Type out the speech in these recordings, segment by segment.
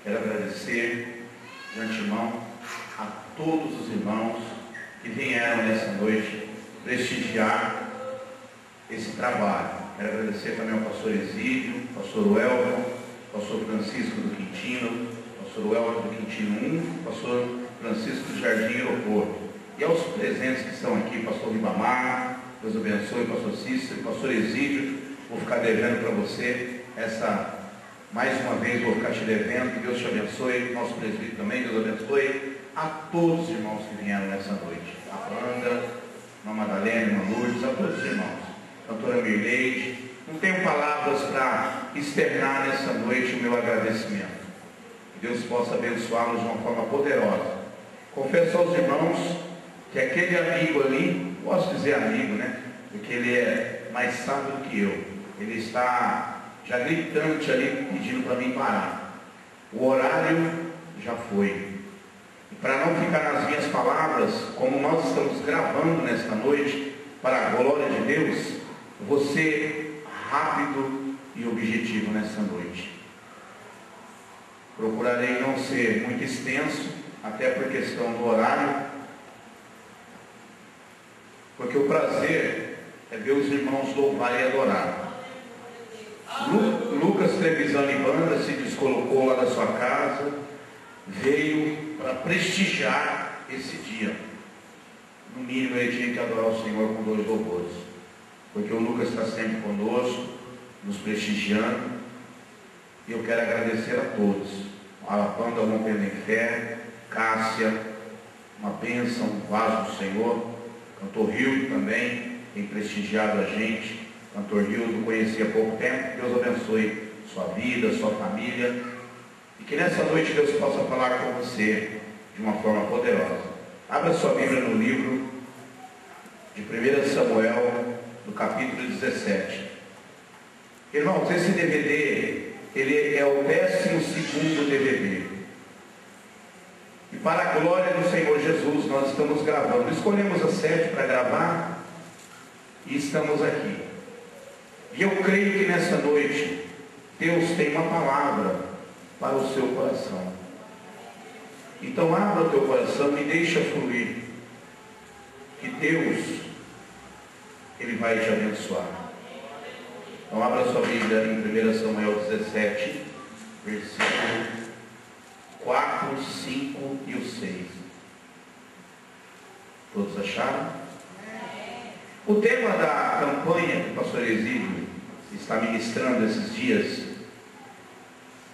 Quero agradecer de antemão a todos os irmãos que vieram nessa noite prestigiar esse trabalho. Quero agradecer também ao pastor Exídio, pastor Elton, pastor Francisco do Quintino, pastor Elton do Quintino 1, pastor Francisco do Jardim Aeroporto. E aos presentes que estão aqui, pastor Ribamar, Deus abençoe, pastor Cícero, pastor Exídio. Vou ficar devendo para você mais uma vez vou ficar te devendo. Que Deus te abençoe, nosso presbítero também, Deus abençoe a todos os irmãos que vieram nessa noite, a banda, a Madalena, a irmã Lourdes, a todos os irmãos, a doutora Mirleide. Não tenho palavras para externar nessa noite o meu agradecimento. Que Deus possa abençoá-los de uma forma poderosa. Confesso aos irmãos que aquele amigo ali, posso dizer amigo, né? Porque ele é mais sábio do que eu. Ele está já gritante ali, pedindo para mim parar. O horário já foi. E para não ficar nas minhas palavras, como nós estamos gravando nesta noite, para a glória de Deus, eu vou ser rápido e objetivo nesta noite. Procurarei não ser muito extenso, até por questão do horário, porque o prazer é ver os irmãos louvar e adorar. Lucas Trevisan e banda se descolocou lá da sua casa, veio para prestigiar esse dia. No mínimo ele tinha que adorar o Senhor com 2 louvores, porque o Lucas está sempre conosco, nos prestigiando, e eu quero agradecer a todos. A banda Rompendo em Fé, Cássia, uma bênção, um vaso do Senhor. Cantor Hildo também tem prestigiado a gente. Cantor Hildo conheci há pouco tempo. Deus abençoe sua vida, sua família, e que nessa noite Deus possa falar com você de uma forma poderosa. Abra sua Bíblia no livro de 1 Samuel, no capítulo 17. Irmãos, esse DVD, ele é o 12º DVD. E para a glória do Senhor Jesus, nós estamos gravando. Escolhemos a sede para gravar e estamos aqui. E eu creio que nessa noite Deus tem uma palavra para o seu coração. Então abra o teu coração e deixa fluir, que Deus, Ele vai te abençoar. Então abra sua Bíblia em 1 Samuel 17, versículo 4, 5 e o 6. Todos acharam? O tema da campanha que o pastor Exídio está ministrando esses dias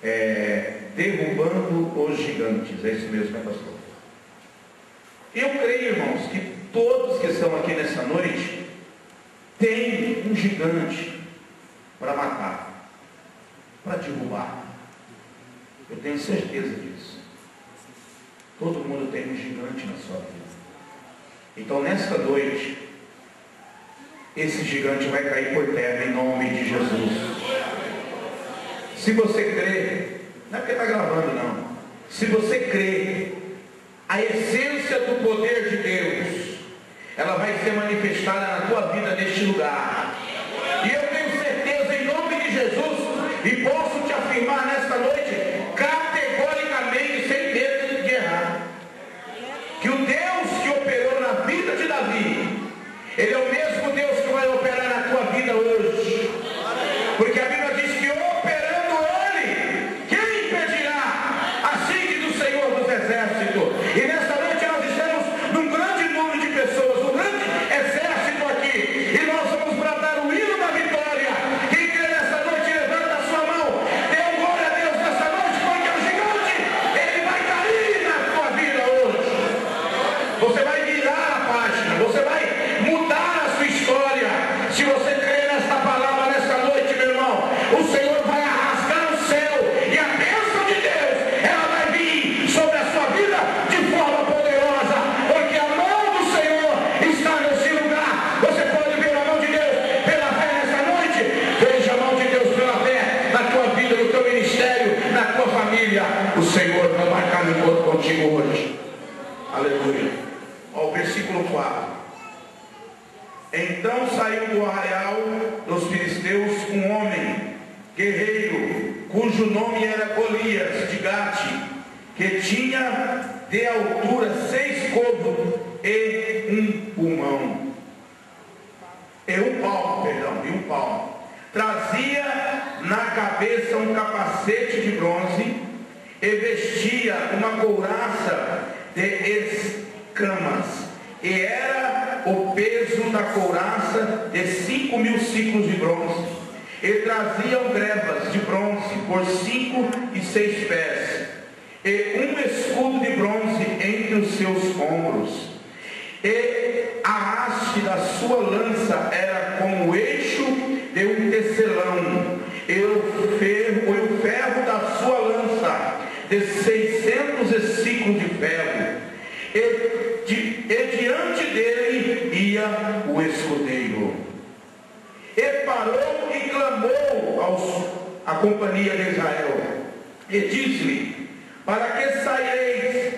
é Derrubando os Gigantes. É isso mesmo, né, pastor? Eu creio, irmãos, que todos que estão aqui nessa noite têm um gigante para matar, para derrubar. Eu tenho certeza disso. Todo mundo tem um gigante na sua vida. Então nesta noite, esse gigante vai cair por terra em nome de Jesus. Se você crê, não é porque está gravando não. Se você crê, a essência do poder de Deus, ela vai ser manifestada na tua vida neste lugar. E eu tenho certeza em nome de Jesus, e posso te afirmar nesta noite, categoricamente, sem medo de errar, que o Deus que operou na vida de Davi, Ele é o mesmo Deus que vai operar na tua vida hoje. Porque a Bíblia diz que operando Ele, quem impedirá? Assim diz o Senhor dos Exércitos. E nesta noite nós estamos num grande número de pessoas, um grande exército aqui. E nós vamos bradar o hino da vitória. Quem crê nessa noite, levanta a sua mão. Dê glória a Deus nessa noite, porque o gigante, ele vai cair na tua vida hoje. Você vai virar a página, você vai mudar a sua história. Se você crê nesta palavra nesta noite, meu irmão, o Senhor vai arrascar o céu e a bênção de Deus, ela vai vir sobre a sua vida de forma poderosa, porque a mão do Senhor está nesse lugar. Você pode ver a mão de Deus pela fé nessa noite. Veja a mão de Deus pela fé na tua vida, no teu ministério, na tua família. O Senhor vai marcar um encontro contigo hoje. Aleluia. Ó, o versículo 4. Então saiu do arraial dos filisteus um homem guerreiro cujo nome era Golias de Gate, que tinha de altura 6 côvados e um palmo. Trazia na cabeça um capacete de bronze e vestia uma couraça de escamas, e era o peso da couraça de 5.000 ciclos de bronze, e traziam grebas de bronze por 5 e 6 pés, e um escudo de bronze entre os seus ombros, e a haste da sua lança era como o eixo de um tecelão, e o ferro da sua lança de 600 ciclos de ferro, e diante dele ia o escudeiro. E parou e clamou à companhia de Israel, e disse-lhe: para que saireis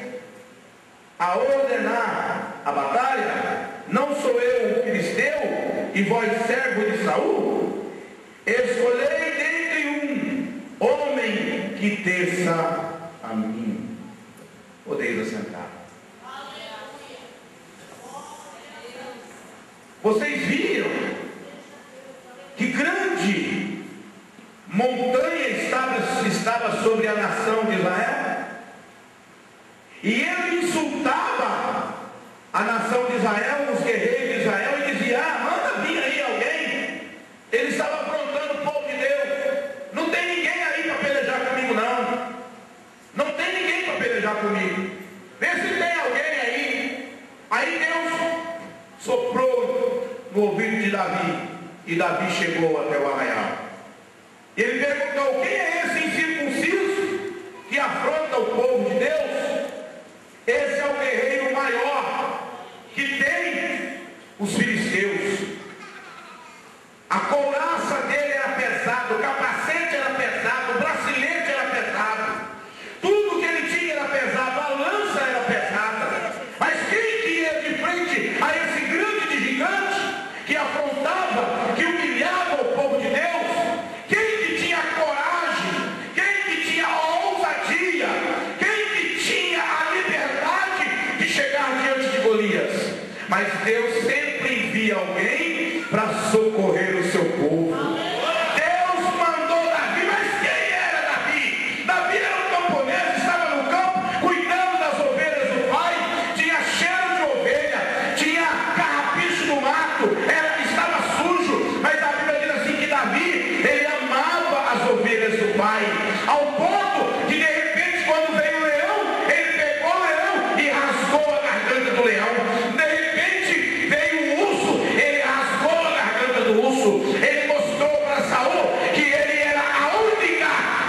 a ordenar a batalha? Não sou eu o filisteu, e vós servo de Saul? Escolhei dentre homem que desça a mim. Podeis assentar. Vocês viram que grande montanha estava sobre a nação de Israel? E ele insultava a nação de Israel, os guerreiros de Israel, e dizia: manda vir aí alguém. Ele estava afrontando o povo de Deus. Não tem ninguém aí para pelejar comigo, não. Não tem ninguém para pelejar comigo. Vê se tem alguém aí. Aí Deus soprou no ouvido de Davi, e Davi chegou até o arraial. Ele perguntou: quem é esse incircunciso que afronta o povo de Deus? Esse é o guerreiro maior que tem os filisteus. A couraça dele era pesada, o capacete era pesado, o bracelete era pesado, tudo que ele tinha era pesado, a lança era pesada. Mas quem que ia de frente a esse grande gigante que afrontava, que humilhava o povo de Deus? Quem que tinha coragem? Quem que tinha ousadia? Quem que tinha a liberdade de chegar diante de Golias? Mas Deus sempre envia alguém para socorrer o seu povo. Deus mandou Davi, mas quem era Davi? Davi era um camponês, estava no campo cuidando das ovelhas do pai, tinha cheiro de ovelha, tinha carrapicho no mato, estava sujo, mas a Bíblia diz assim que Davi, ele amava as ovelhas do pai, ao ponto de repente, quando veio o leão, ele pegou o leão e rasgou a garganta do leão. De repente veio o urso, ele rasgou a garganta do urso. Ele mostrou para Saul que ele era a única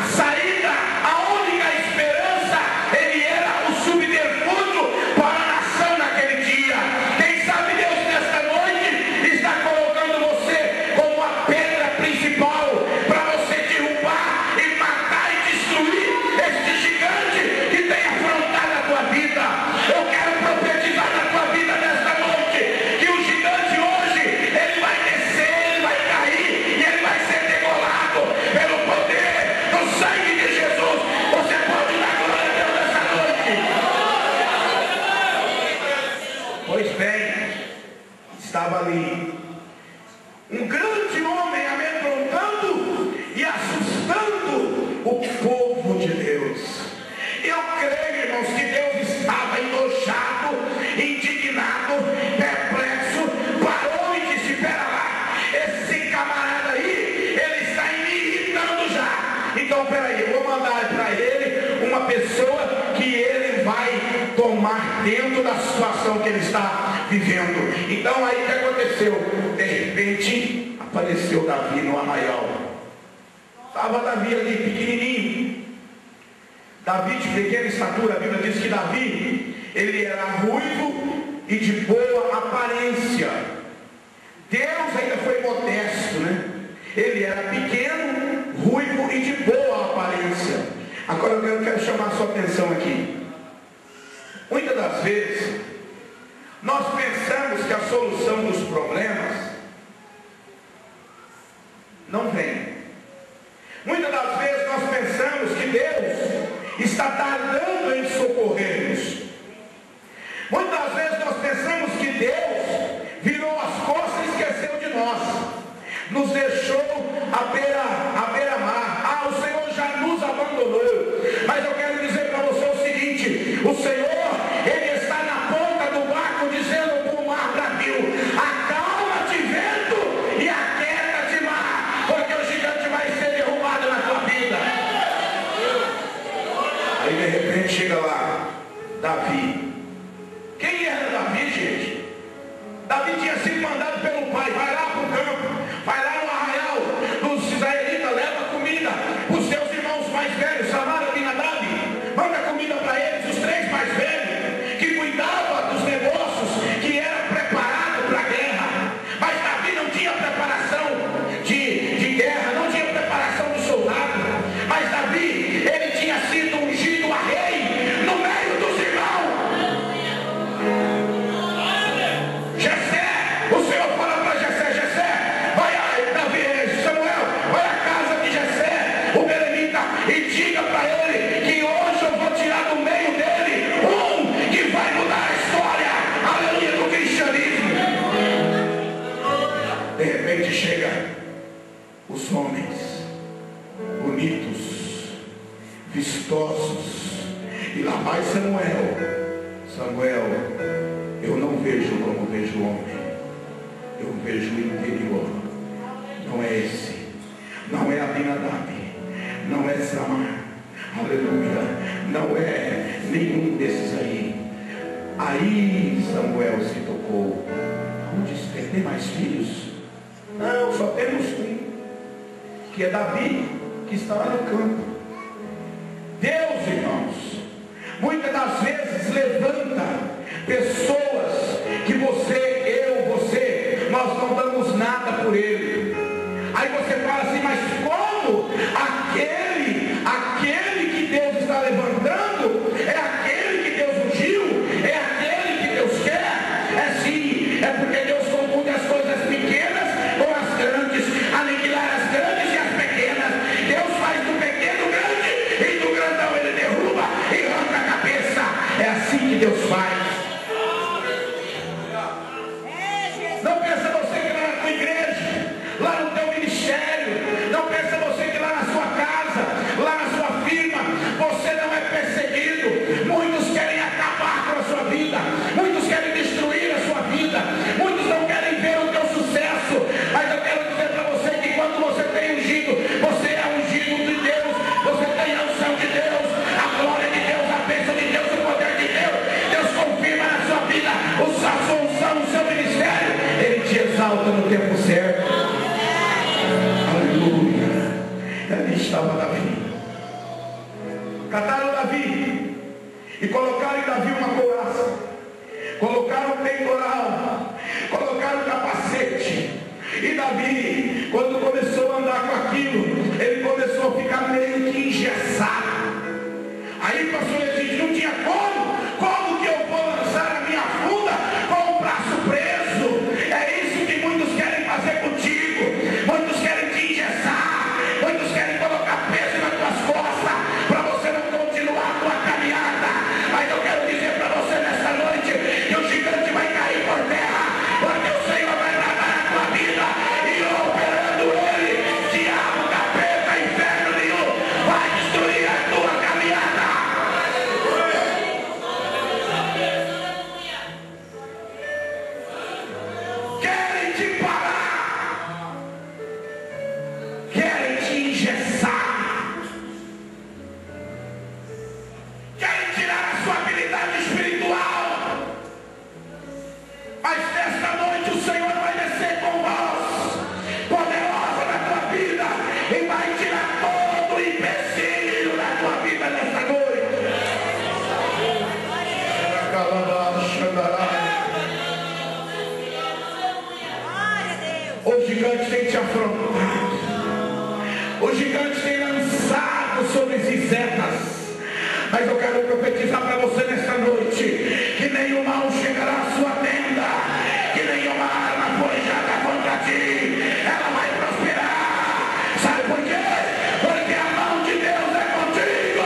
saída, a única esperança. Ele era o subterfúgio para a nação naquele dia. Quem sabe Deus nesta noite está colocando você como a pedra principal para você derrubar e matar e destruir este gigante que tem afrontado a tua vida. Eu quero profetizar na tua vida nesta noite que o gigante hoje, ele vai descer, ele vai cair e ele vai ser degolado pelo poder do sangue de Jesus. Você pode dar glória a Deus nessa noite. Pois bem, estava ali um grande homem amedrontando e assustando o povo de Deus. Eu creio, irmãos, que Deus estava enojado, indignado, perplexo, parou e disse: espera lá, esse camarada aí, ele está me irritando já. Então, peraí, eu vou mandar para ele uma pessoa que ele vai tomar dentro da situação que ele está vivendo. Então, aí o que aconteceu? De repente, apareceu Davi no arraial. Estava Davi ali, pequenininho. Davi de pequena estatura. A Bíblia diz que Davi, ele era ruivo e de boa aparência. Deus ainda foi modesto, né? Ele era pequeno, ruivo e de boa aparência. Agora eu quero chamar a sua atenção aqui. Muitas das vezes nós pensamos que a solução dos problemas não vem. Muitas das vezes nós pensamos tardando em socorrer-nos. Muitas vezes nós pensamos que Deus virou as costas e esqueceu de nós, nos deixou à beira-mar. O Senhor já nos abandonou. Mas eu quero dizer para você o seguinte: o Senhor, Ele está na ponta do barco dizendo para o mar bravio: acalma-te vento e aquieta-te mar, porque o gigante vai ser derrubado na tua vida. Aí de repente chega lá Davi. Quem era Davi, gente? Davi tinha sido mandado pelo pai: vai lá para o campo, vai lá no arraial dos israelitas, leva comida. Os seus irmãos mais velhos, Samara, Abinadab, manda comida para eles, os 3 mais velhos, que cuidavam dos negócios, que eram preparados para a guerra. Mas Davi não tinha preparação de guerra, não tinha preparação de soldado. Mas Davi, ele tinha sido ungido a rei no meio dos irmãos. Jessé, o Senhor fala para Jessé: Jessé, vai a Davi, Samuel, vai à casa de Jessé, o belemita, e diga para ele que hoje eu vou tirar do meio dele um que vai mudar a história, aleluia, do cristianismo. De repente chega os homens bonitos, vistosos, e lá vai Samuel. Samuel, eu não vejo como vejo o homem, eu vejo o interior. Não é esse, não é Abinadab, não é Samar, aleluia, não é nenhum desses aí. Aí Samuel se tocou: onde tem mais filhos? Não, só temos um, que é Davi, que está lá no campo. Deus, irmãos, muitas das vezes levanta pessoas que você, nós não damos nada por ele. Aí você fala assim: mas como aquele que Deus está levantando é aquele que Deus ungiu, é aquele que Deus quer? É sim, é porque Deus confunde as coisas pequenas com as grandes, aniquilar as grandes e as pequenas. Deus faz do pequeno grande e do grandão ele derruba e arranca a cabeça. É assim que Deus faz. Não pensa você que lá na tua igreja, lá no teu ministério, não pensa você que lá na sua casa, lá na sua firma, você não é perseguido. Muitos querem acabar com a sua vida, muitos querem destruir a sua vida, muitos não querem ver o teu sucesso. Mas eu quero dizer para você que quando você tem ungido, você é ungido de Deus, você tem a unção de Deus, a glória de Deus, a bênção de Deus, o poder de Deus. Deus confirma na sua vida a sua unção, o seu ministério. Ele te exalta no tempo certo. Aleluia. Ali estava Davi. Cataram Davi e colocaram em Davi uma couraça, colocaram o peitoral, colocaram o capacete. E Davi, quando começou a andar com aquilo, ele começou a ficar meio que engessado. Aí pastor Egídio, não tinha como que eu vou lançar a minha funda com o braço preso? É isso que muitos querem fazer contigo. Muitos querem te engessar, muitos querem colocar peso nas tuas costas para você não continuar a tua caminhada. Mas eu quero dizer para você nessa noite que o gigante vai cair por terra, porque o Senhor vai tratar a tua vida, e operando ele, diabo, capeta, inferno nenhum vai destruir a tua caminhada. Querem te parar, querem te engessar, querem tirar a sua habilidade espiritual. Mas nesta noite o Senhor vai descer com voz poderosa na tua vida e vai tirar todo o empecilho da tua vida nesta noite. O gigante tem te afrontado, o gigante tem lançado sobre zizetas. Mas eu quero profetizar para você nesta noite que nenhum mal chegará à sua tenda, que nenhuma arma forjada contra ti ela vai prosperar. Sabe por quê? Porque a mão de Deus é contigo.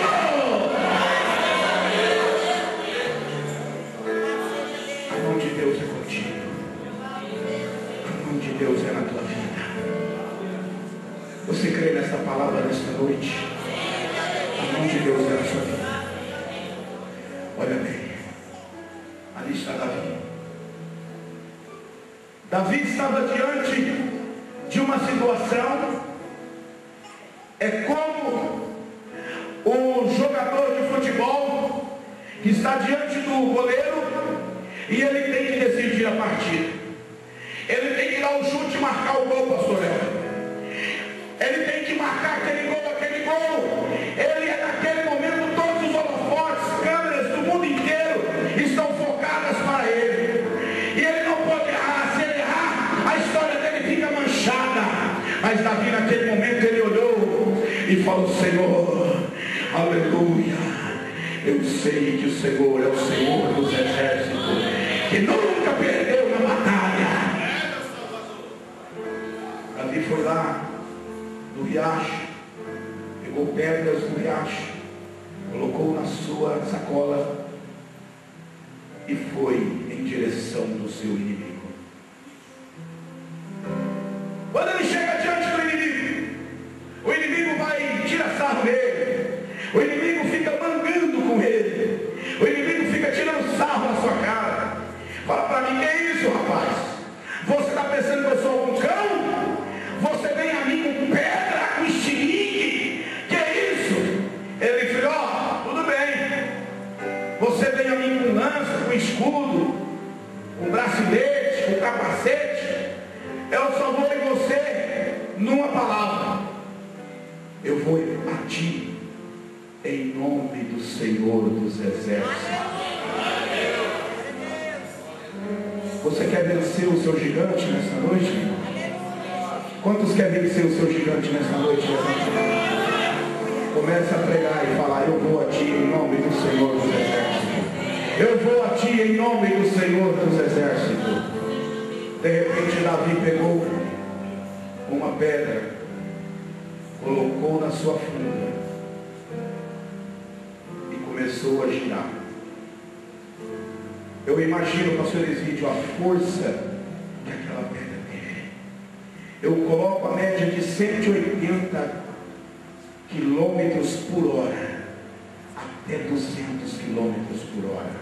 palavra nesta noite. A mão de Deus é a sua vida. Olha bem, ali está Davi. Davi estava diante de uma situação, é como o jogador de futebol que está diante do goleiro e ele tem que decidir a partida. Ele tem que dar o chute e marcar o gol, pastor Léo. Ele tem que marcar aquele gol. Ele é naquele momento, todos os holofotes, câmeras do mundo inteiro estão focadas para ele. E ele não pode errar. Se ele errar, a história dele fica manchada. Mas Davi naquele momento ele olhou e falou: Senhor, aleluia, eu sei que o Senhor é o Senhor dos exércitos, que nunca perdeu na batalha. Davi foi lá no riacho, pegou pedras do riacho, colocou na sua sacola e foi em direção do seu inimigo. Quando ele chega diante do inimigo, o inimigo vai tirar sarro nele, o inimigo fica mangando com ele, o inimigo fica tirando sarro na sua cara. Fala para mim: que é isso, rapaz? Você está pensando que eu sou um cão? Você vem a mim com pedra, com estilingue? Que é isso? Ele disse: ó, tudo bem. Você vem a mim com lança, com escudo, com bracelete, com capacete. Eu só vou em você numa palavra. Eu vou a ti em nome do Senhor dos exércitos. Você quer vencer o seu gigante nesta noite? Quantos querem vencer o seu gigante nesta noite? Começa a pregar e falar: eu vou a ti em nome do Senhor dos exércitos. Eu vou a ti em nome do Senhor dos exércitos. De repente Davi pegou uma pedra, colocou na sua funda e começou a girar. Eu imagino, pastor Exídio, a força que aquela pedra teve. Eu coloco a média de 180 quilômetros por hora até 200 quilômetros por hora.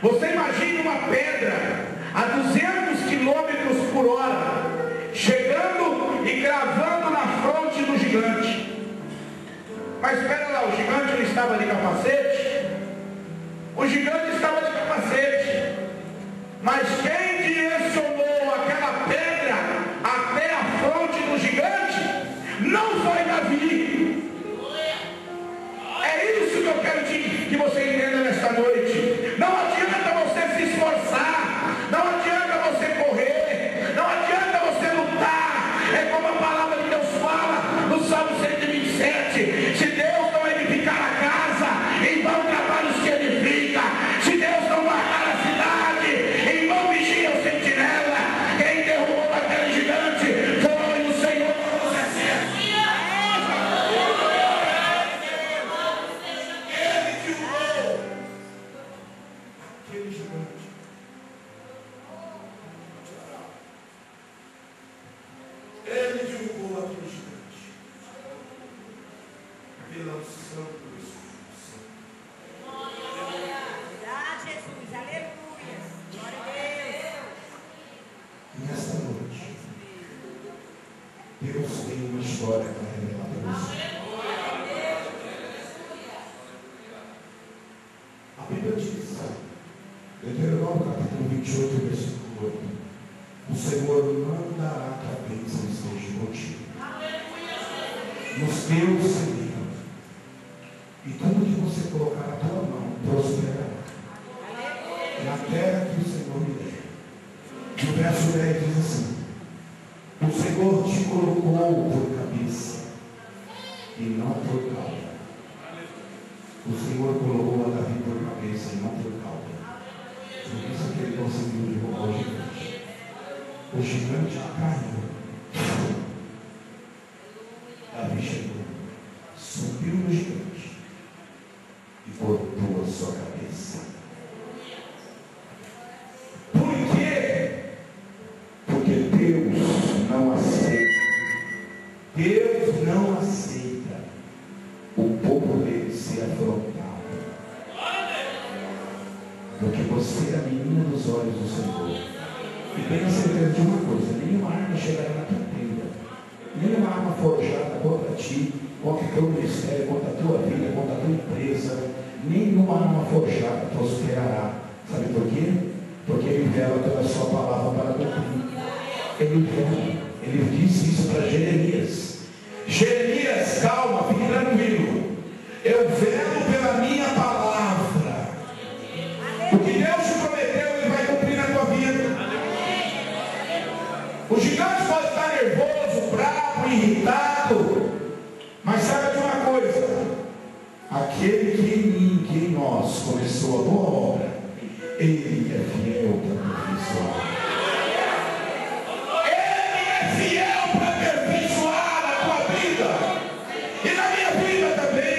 Você imagina uma pedra a 200 quilômetros por hora chegando e gravando na fronte do gigante. Mas espera lá, o gigante não estava de capacete? O gigante estava de capacete. Mas quem direcionou aquela pedra até a fronte do gigante não foi Davi. É isso que eu quero que você entenda nesta noite. Não adianta você se esforçar, não adianta você correr, não adianta você lutar. É como a palavra de Deus fala no Salmo 127: se Deus não edificar a casa, em vão trabalhos se edifica. Se Deus não guardar a cidade, em vão vigia o sentinela. Quem derrubou aquele gigante foi o Senhor dos exércitos. Ele derrubou aquele gigante. Ele derrubou aquele gigante pela unção do Espírito Santo. Jesus, aleluia. Glória a Deus. Nesta noite, Deus tem uma história para revelar para você. A Bíblia diz, Deuteronômio capítulo 28, versículo 8: o Senhor não dará que a bênção esteja contigo nos teus semeiros, e tudo que você colocar na tua mão prosperará na terra que o Senhor me der. E o verso 10 diz assim: o Senhor te colocou por cabeça e não por cauda. O Senhor colocou a Davi por cabeça e não por cauda. Por isso que ele conseguiu derrubar o gigante. O gigante caiu. Davi chegou, subiu no gigante e cortou a sua cabeça. Por quê? Porque Deus não aceita porque você é a menina dos olhos do Senhor. E tenha certeza de uma coisa: nenhuma arma chegará na tua tenda, nenhuma arma forjada contra ti, contra o teu ministério, contra a tua vida, contra a tua empresa, nenhuma arma forjada prosperará. Sabe por quê? Porque ele vela pela sua palavra para cumprir. Ele disse isso para Jeremias: Jeremias, calma, fique tranquilo, eu velo pela minha palavra. O que Deus te prometeu, Ele vai cumprir na tua vida. O gigante pode estar nervoso, bravo, irritado, mas saiba de uma coisa: aquele que em mim, que em nós começou a boa obra, Ele é fiel para aperfeiçoar. Ele é fiel para aperfeiçoar a tua vida e na minha vida também.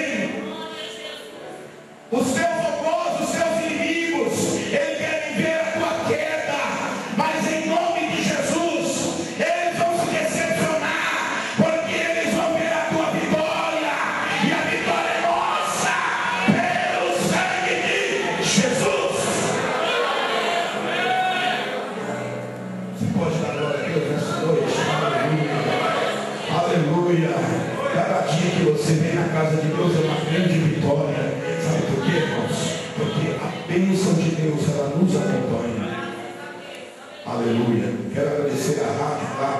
Os teus opositores, os teus inimigos, eles querem ver a tua queda, mas em nome de Jesus, eles vão se decepcionar, porque eles vão ver a tua vitória, e a vitória é nossa, pelo sangue de Jesus. Você pode dar glória a Deus nessa noite? Aleluia, aleluia. Cada dia que você vem na casa de Deus é uma grande vitória. Sabe por quê, irmãos? Porque a bênção de Deus, ela nos acompanha. Aleluia. Quero agradecer a rádio lá,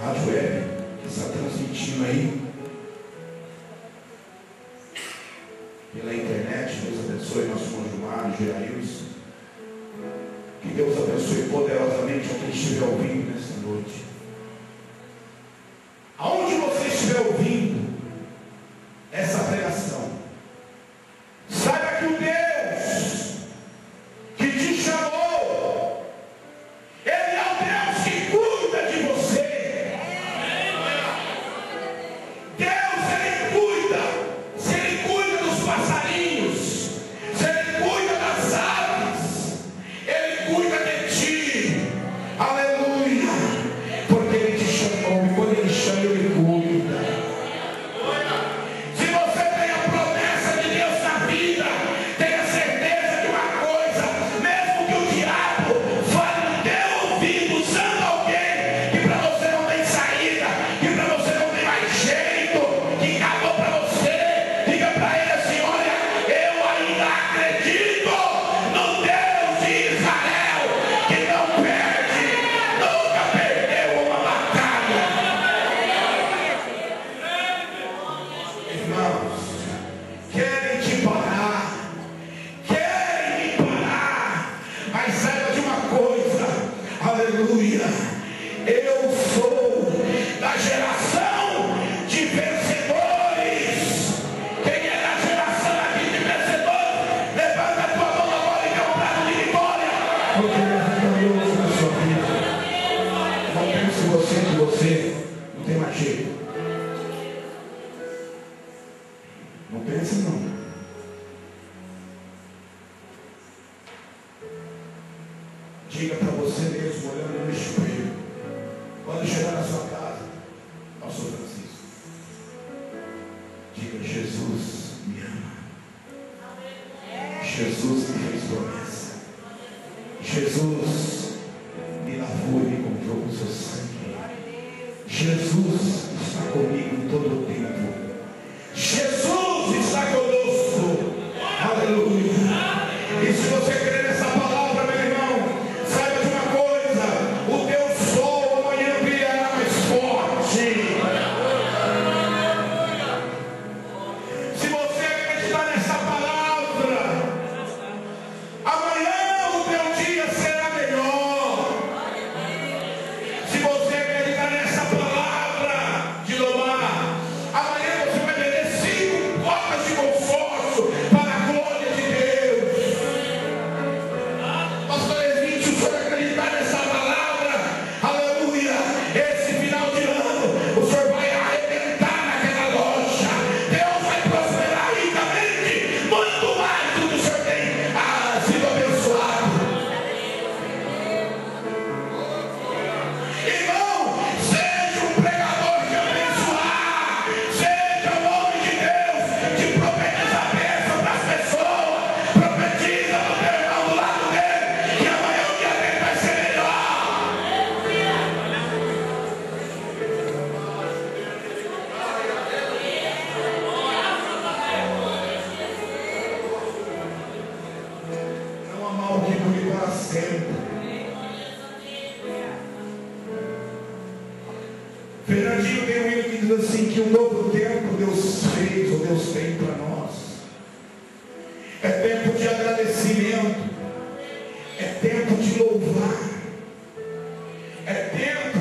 a Rádio Web, que está transmitindo aí pela internet. Deus abençoe nosso irmão Gilmar e Jairus. Que Deus abençoe poderosamente a quem estiver ouvindo nesta noite. Aonde você estiver ouvindo essa pregação, saiba que o Deus que te chamou, Ele é o Deus que cuida de você. Deus, Ele cuida. Se Ele cuida dos passarinhos, se Ele cuida das aves, Ele cuida de ti. Aleluia. Porque Ele te chamou, e quando Ele chama, Ele cuida. Se você tem a promessa de Deus na vida, tenha certeza de uma coisa: mesmo que o diabo fale no teu ouvido, usando alguém que para você não tem saída, que para você não tem mais jeito, que acabou para você, diga para ele assim: olha, eu ainda acredito no Deus de Israel, que não perde, nunca perdeu uma batalha. Irmãos, querem te parar, querem me parar, mas saiba de uma coisa: aleluia, eu sou da geração de vencedores. Quem é da geração aqui de vencedores? Levanta a tua mão agora e dê um prato de vitória, porque Deus é glorioso na sua vida. Não pense você que você não tem mais jeito. Não pense não. Diga para você mesmo, olhando no espelho, quando chegar na sua casa: Pastor Francisco, diga: Jesus me ama, Jesus me fez promessa, Jesus me lavou e me comprou com seu sangue, Jesus está comigo em todo o tempo, Jesus está conosco. Aleluia. E se você crê nessa palavra, meu irmão, saiba de uma coisa: o teu sol amanhã brilhará mais forte. Se você acreditar nessa palavra, amanhã o teu dia será melhor. Se você acreditar nessa palavra de Lomar, algo que dure para sempre. Fernandinho tem um hino que diz assim, que um novo tempo Deus fez, ou Deus tem para nós. É tempo de agradecimento, é tempo de louvar, é tempo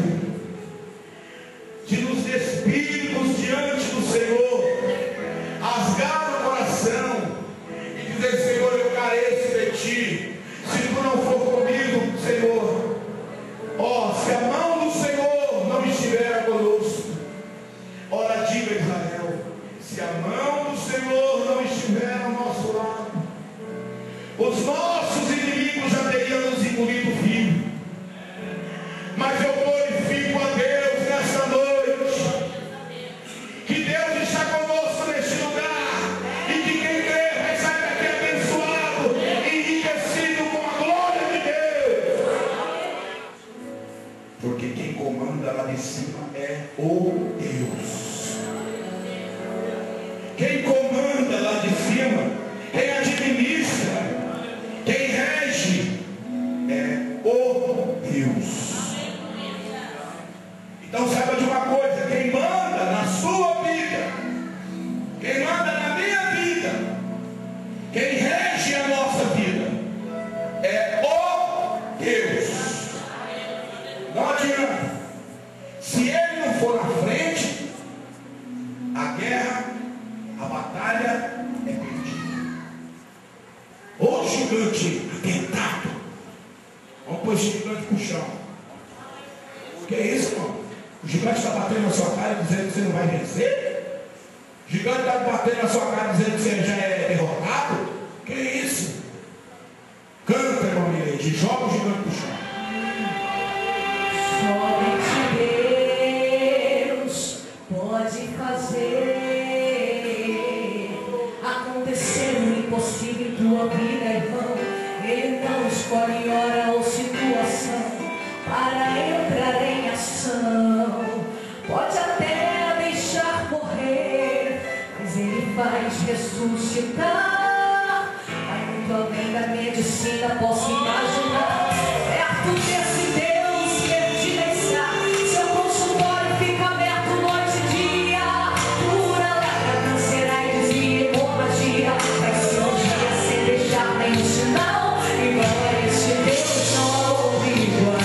de nos despirmos diante do Senhor, rasgar o coração e dizer: Senhor, eu careço de ti. Se tu não for comigo, Senhor, se a mão do Senhor não estiver conosco, ora, diga Israel, se a mão do Senhor não estiver ao nosso lado, os nossos inimigos já teriam nos engolido vivo. Mas eu glorifico a Deus nessa noite, que Deus está conosco neste lugar, e que quem crê vai sair daqui abençoado, enriquecido com a glória de Deus. Porque quem comanda lá de cima é o Deus. Quem comanda lá de cima, quem administra, quem rege é o Deus. Então saiba de uma coisa: quem manda na sua vida, quem manda na minha vida, quem rege a nossa vida é o Deus. Não adianta. Se Ele não for na frente, a guerra, a batalha é perdida. O gigante atentado, vamos pôr esse gigante pro chão. O que é isso, irmão? O gigante está batendo na sua cara dizendo que você não vai vencer? O gigante está batendo na sua cara dizendo que você já é derrotado? Que é isso? Canta, irmão Mireide, joga o gigante pro chão. Somente Deus pode fazer acontecer o impossível em tua vida, irmão. Ele não escolhe hora ou situação para entrar em ação. Pode até deixar morrer, mas Ele faz ressuscitar. Vai muito além da medicina, posso imaginar. Perto desse Deus perdido está, seu consultório fica aberto noite e dia. Cura, lepra, câncer, AIDS e hemorragia. Faz cirurgia sem deixar nenhum sinal. Igual a esse Deus não houve igual.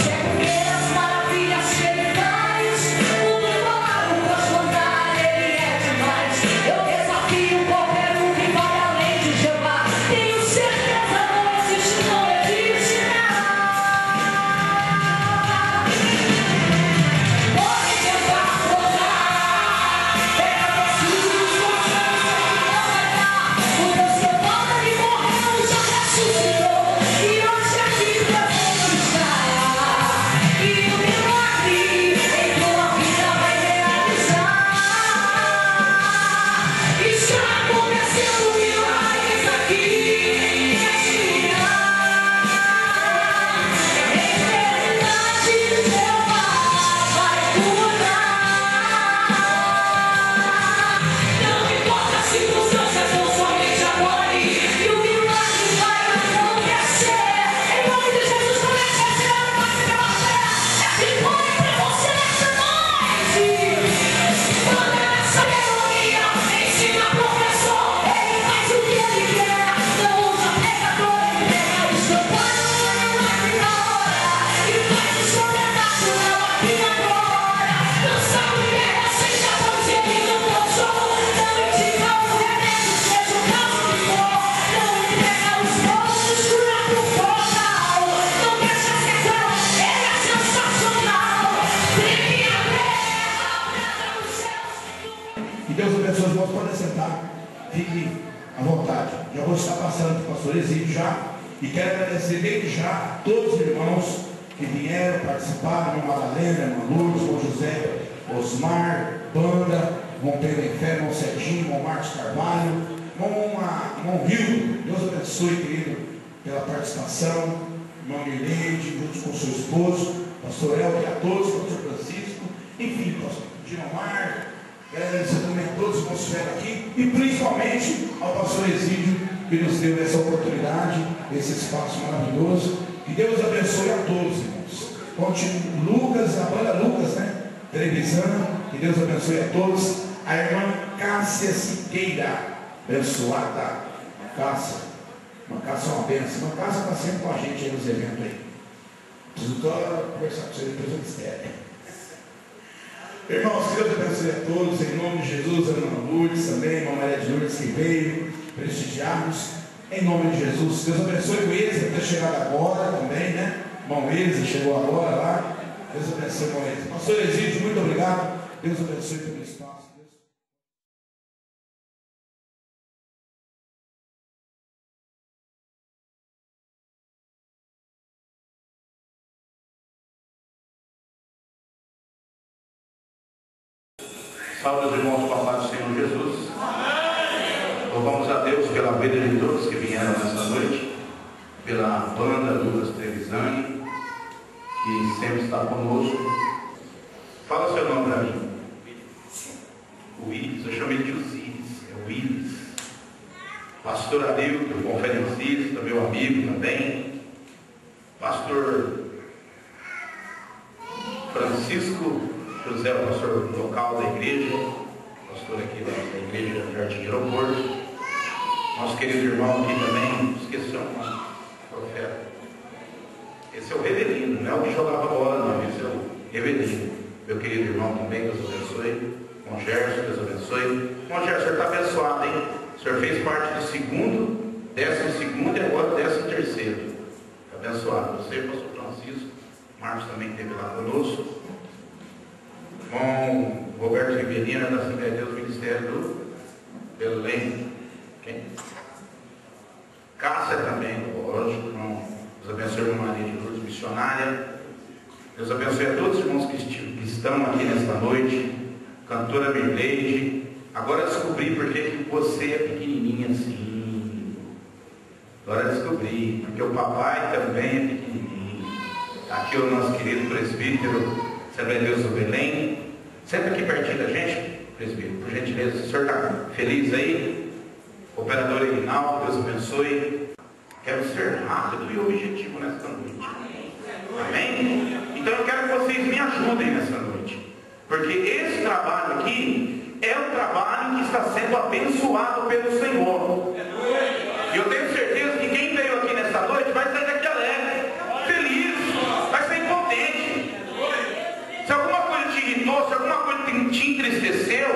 Sempre vê as maravilhas que Ele faz. Tudo claro, transformar Ele é demais. Eu desafio qualquer um que vai além de Jeová. Tenho certeza, não existe, não existe nada. Pode tentar provar, é Jesus mostrando que não vai dar. O Deus que manda e morreu já ressuscitou, e hoje aqui presente está. E o milagre em tua vida vai realizar. Está acontecendo milagres aqui neste lugar. Eternidade de Jeová vai curar. Não importa as circunstâncias, não somente agora. E o milagre vai acontecer. Em nome de Jesus, comece a ser a paz pela fé. É assim foi pra você nessa noite. Quando essa aleluia ensina professor, Ele faz o que Ele quer. Não usa pecador, Ele pega o seu plano aqui na hora. E faz o sobrenatural aqui agora. Dança mulher, aceita a voz e Ele não cansou. Não indica o remédio, seja o caso que for. Não entrega os pontos, cura pro total. Não deixa sequela, Ele é sensacional. Treme a terra, brada os céus. Que Deus abençoe os irmãos. Podem sentar, fique à vontade. Já vou estar passando para o pastor Exílio já, e quero agradecer desde já a todos os irmãos que vieram participar, irmão Madalena, irmão Lourdes, irmão José, Osmar, Banda, irmão Pedro Enfé, irmão Cetinho, irmão Marcos Carvalho, irmão Rio. Deus abençoe, querido, pela participação, irmão Mileide, junto com seu esposo, pastor Elke, a todos, pastor Francisco, enfim, pastor Gilmar. Agradecer também a todos que estiveram aqui, e principalmente ao pastor Exílio que nos deu essa oportunidade, esse espaço maravilhoso. Que Deus abençoe a todos, irmãos. Continue Lucas, a banda Lucas, né? Televisão, que Deus abençoe a todos. A irmã Cássia Siqueira, abençoada. Cássia, uma Cássia é uma bênção. Uma Cássia está sempre com a gente aí nos eventos aí. Preciso conversar com você depois do mistério. Irmãos, Deus abençoe a todos, em nome de Jesus. A irmã Lourdes também, a irmã Maria de Lourdes que veio prestigiar-nos, em nome de Jesus. Deus abençoe o Eisa, que está chegado agora também, né? Irmão Eisa chegou agora lá. Deus abençoe o irmão Eisa. Pastor Exídio, muito obrigado. Deus abençoe pelo espaço. Salve os irmãos com a paz do Senhor Jesus. Louvamos a Deus pela vida de todos que vieram nessa noite, pela banda Lucas Trevisani, que sempre está conosco. Fala seu nome para mim. Willis, eu chamei de Osiris, é Willis. Pastor Arilton, conferencista, meu amigo também. Pastor Francisco José, o pastor local da igreja, pastor aqui da igreja Jardim Aeroporto. Nosso querido irmão aqui também, esqueci o nome, profeta. Esse é o Reverendo, não é o que jogava bola, não, esse é o Reverendo. Meu querido irmão também, Deus abençoe. Com Gerson, Deus abençoe. Com Gerson, o senhor está abençoado, hein? O senhor fez parte do segundo, 12º e agora 13º. Está abençoado. Você, pastor Francisco, Marcos também esteve lá conosco. Com Roberto Riverina, da Assembleia de Deus, Ministério do Belém. Quem? Cássia também, lógico. Deus abençoe a irmã Maria de Lourdes, missionária. Deus abençoe a todos os irmãos que estão aqui nesta noite. Cantora Mirleide. Agora descobri porque você é pequenininha assim. Agora descobri, porque o papai também é pequenininho. Aqui o nosso querido presbítero Assembleia de Deus do Belém. Senta aqui pertinho da gente, presbítero, por gentileza. O senhor está feliz aí? Operador Irinaldo, Deus abençoe. Quero ser rápido e objetivo nesta noite. Amém? Então eu quero que vocês me ajudem nessa noite. Porque esse trabalho aqui é um trabalho que está sendo abençoado pelo Senhor. E eu tenho certeza que quem veio aqui nessa noite vai sair daqui alegre, feliz, vai sair contente. Se alguma coisa te irritou, se alguma coisa te entristeceu,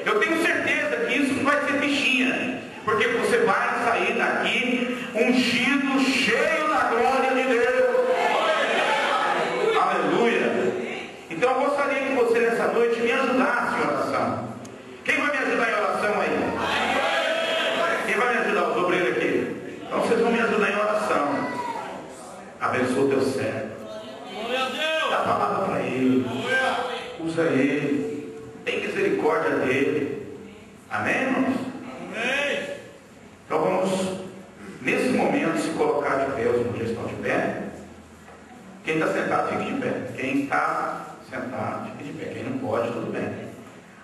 eu tenho certeza que isso vai ser bichinha. Porque você vai sair daqui ungido, cheio da glória de Deus. Aleluia. Então eu gostaria que você nessa noite me ajudasse em oração. Quem vai me ajudar em oração aí? Quem vai me ajudar? Os obreiros aqui. Então vocês vão me ajudar em oração. Abençoa o teu servo. Dá a palavra para ele. Usa ele. Tem misericórdia dele. Amém, irmãos? Amém. Então vamos, nesse momento, se colocar de pé. Os irmãos já estão de pé. Quem está sentado, fique de pé. Quem está sentado, fique de pé. Quem não pode, tudo bem.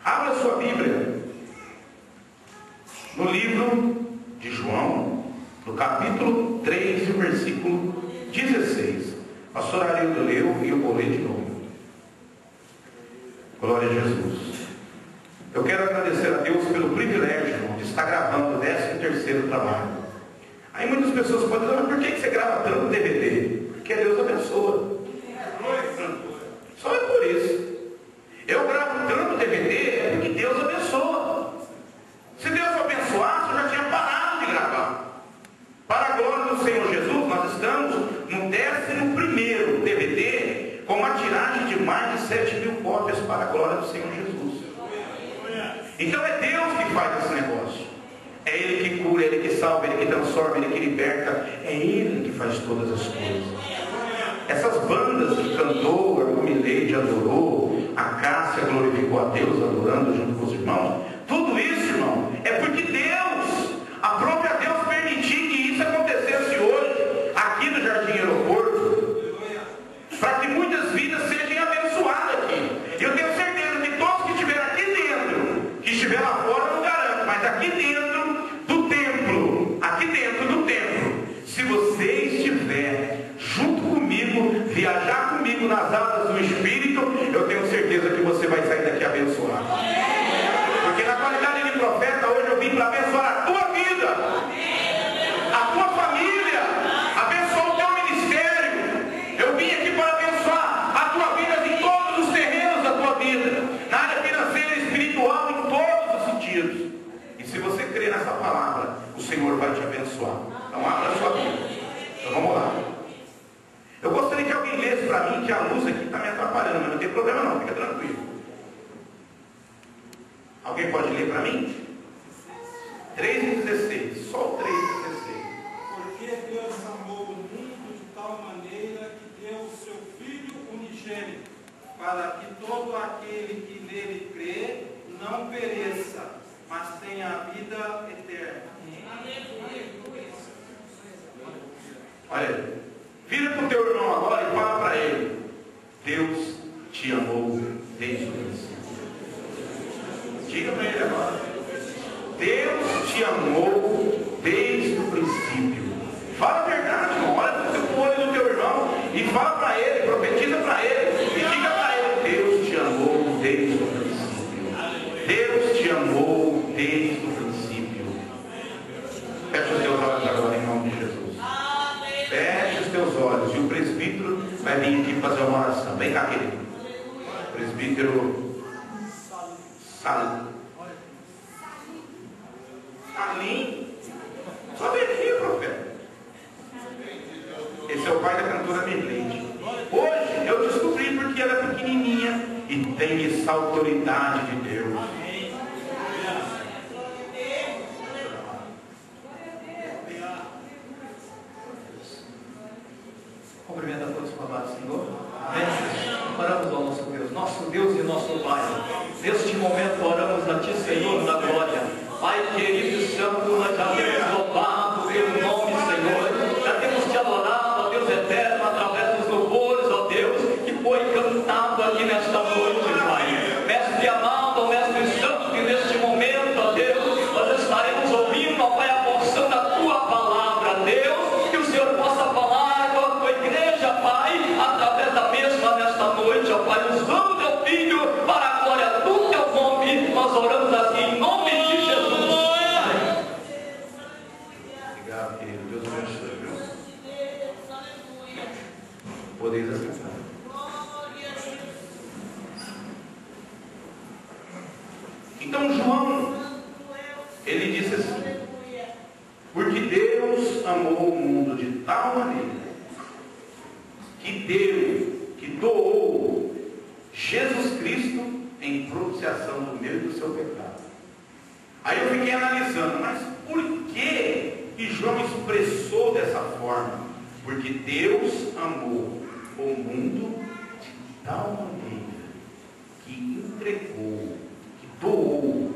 Abra sua Bíblia no livro de João, no capítulo 3, versículo 16. Pastor Arildo leu e eu vou ler de novo. Glória a Jesus. Eu quero agradecer a Deus pelo privilégio, irmão, de estar gravando o 13º trabalho. Aí muitas pessoas podem dizer, mas por que você grava tanto DVD? Porque Deus abençoa. Só é por isso. Eu gravo tanto DVD é porque Deus abençoa. Se Deus abençoasse, eu já tinha parado de gravar. Para a glória do Senhor Jesus, nós estamos no 11º DVD, com uma tiragem de mais de 7.000 cópias para a glória do Senhor Jesus. Então é Deus que faz esse negócio. É Ele que cura, Ele que salva, Ele que transforma, Ele que liberta. É Ele que faz todas as coisas. Essas bandas que cantou, a Mileide adorou, a Cássia glorificou a Deus adorando junto com os irmãos, tudo isso, irmão, é porque Deus, a própria Deus permitiu que isso acontecesse hoje, aqui no Jardim Aeroporto, para que muitas vidas sejam abençoadas aqui. Eu tenho certeza que todos que estiveram aqui dentro, que estiveram lá fora não garanto, mas aqui dentro do templo, aqui dentro, Senhor vai te abençoar. Então abra a sua Bíblia. Então vamos lá. Eu gostaria que alguém lesse para mim, que a luz aqui está me atrapalhando, mas não tem problema não, fica tranquilo. Alguém pode ler para mim? 3:16, só o 3:16. Porque Deus amou o mundo de tal maneira que deu o seu Filho unigênito, para que todo aquele que nele crê não pereça, mas tenha a vida eterna. Olha, vira para o teu irmão agora e fala para ele: Deus te amou desde o princípio. Diga para ele agora: Deus te amou desde o princípio. Fala a verdade, irmão. Olha para o olho do teu irmão e fala para ele, profetiza para ele e diga para ele: Deus te amou desde o princípio. Deus te amou desde o princípio. Fecha os teus olhos agora em nome de Jesus. Feche os teus olhos e o presbítero vai vir aqui fazer uma oração. Vem cá, querido. Presbítero Salim. Só vem aqui, profeta. Esse é o pai da cantora Merleide. Hoje eu descobri porque ela é pequenininha e tem essa autoridade de Deus. Cumprimento a todos com a paz do Senhor. Amém. Oramos ao nosso Deus, nosso Deus e nosso Pai. Neste momento oramos a Ti, Senhor da glória. Pai querido e santo, nós já temos louvado o Teu nome, Senhor. Já temos Te adorado, ó Deus eterno, através dos louvores, ó Deus, que foi cantado aqui nesta noite, Pai. Mestre amado, Mestre santo, que neste momento, ó Deus, nós estaremos ouvindo, ó Pai, a porção da Tua palavra, Deus, que o Senhor possa falar com a Tua igreja, Pai, através da mesma nesta noite, ó Pai, usando Teu Filho para a glória do Teu nome. Nós oramos assim em nome de Jesus. Obrigado, querido. Deus abençoe, viu? Podeis aceitar. Então João, ele disse assim: porque Deus amou o mundo de tal maneira que deu, que doou Jesus Cristo em propiciação do meu e do seu pecado. Aí eu fiquei analisando, mas por que João expressou dessa forma? Porque Deus amou o mundo de tal maneira que entregou, que doou,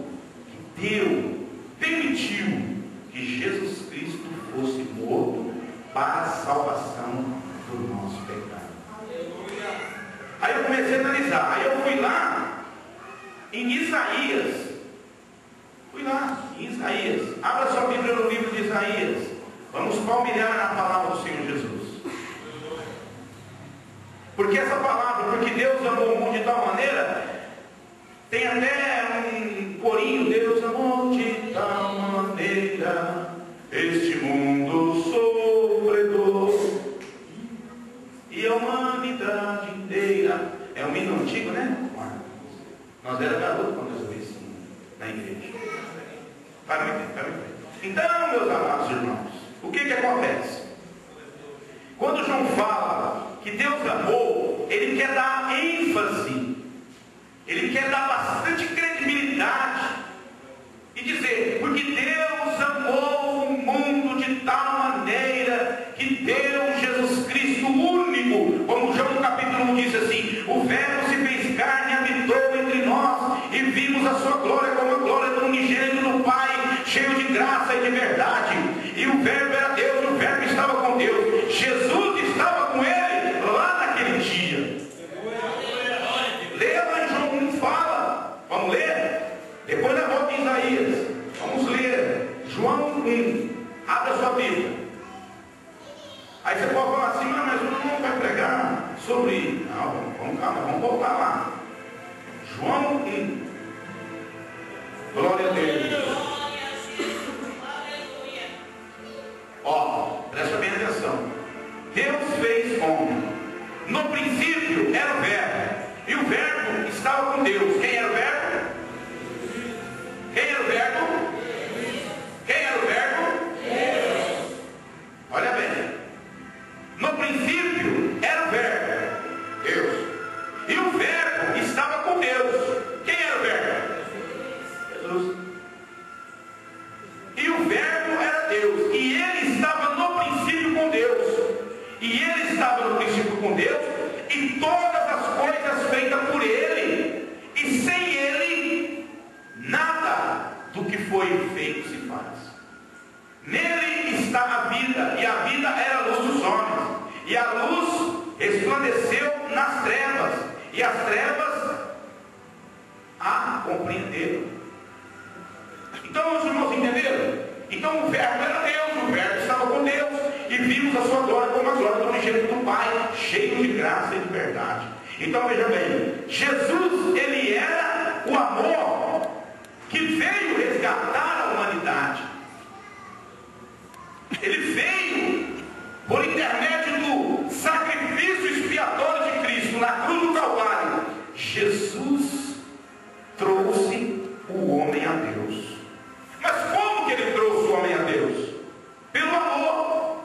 que deu, permitiu que Jesus Cristo fosse morto para a salvação do nosso pecado. Aí eu comecei a analisar, aí eu fui lá em Isaías. Abra sua Bíblia no livro de Isaías. Vamos palmilhar na palavra do Senhor Jesus. Porque essa palavra, porque Deus amou o mundo de tal maneira, tem até um corinho: Deus amou de tal maneira este mundo sofredor e a humanidade inteira. É um hino antigo, né? Nós era garoto quando eu ouvi isso na igreja. Para me ver. Então, meus amados irmãos, o que acontece? Quando João fala que Deus amou, ele quer dar ênfase, ele quer dar bastante credibilidade e dizer: porque Deus amou o mundo de tal maneira que deu Jesus Cristo único, como João no capítulo 1 diz assim: o Verbo se fez carne e habitou entre nós e vimos a sua glória como a glória do unigênito do Pai, cheio de graça e de verdade. E o Verbo era Deus, e o Verbo estava com Deus. Jesus estava com ele lá naquele dia. Leia lá em João 1, fala. Vamos ler? Depois nós vamos em Isaías. Vamos ler João 1. Abra sua Bíblia. Aí você pode falar assim: mas o não vai pregar sobre. Não, vamos voltar lá. João 1. Glória a Deus. Ó, presta bem atenção. Deus fez homem. No princípio era o Verbo, e o Verbo estava com Deus. Quem era o Verbo? Quem era o Verbo? Quem era o Verbo? com Deus, e todas as coisas feitas por Ele, e sem Ele, nada do que foi feito se faz. Nele está a vida, e a vida era a luz dos homens, e a luz resplandeceu nas trevas, e as trevas a compreenderam. Então os irmãos entenderam? Então o verbo era Deus, o verbo estava com Deus, e vimos a sua glória como a glória do unigênito do Pai, cheio de graça e de verdade. Então veja bem, Jesus, ele era o amor que veio resgatar a humanidade. Ele veio por intermédio do sacrifício expiatório de Cristo na cruz do Calvário. Jesus trouxe o homem a Deus. Mas como que ele trouxe o homem a Deus? Pelo amor.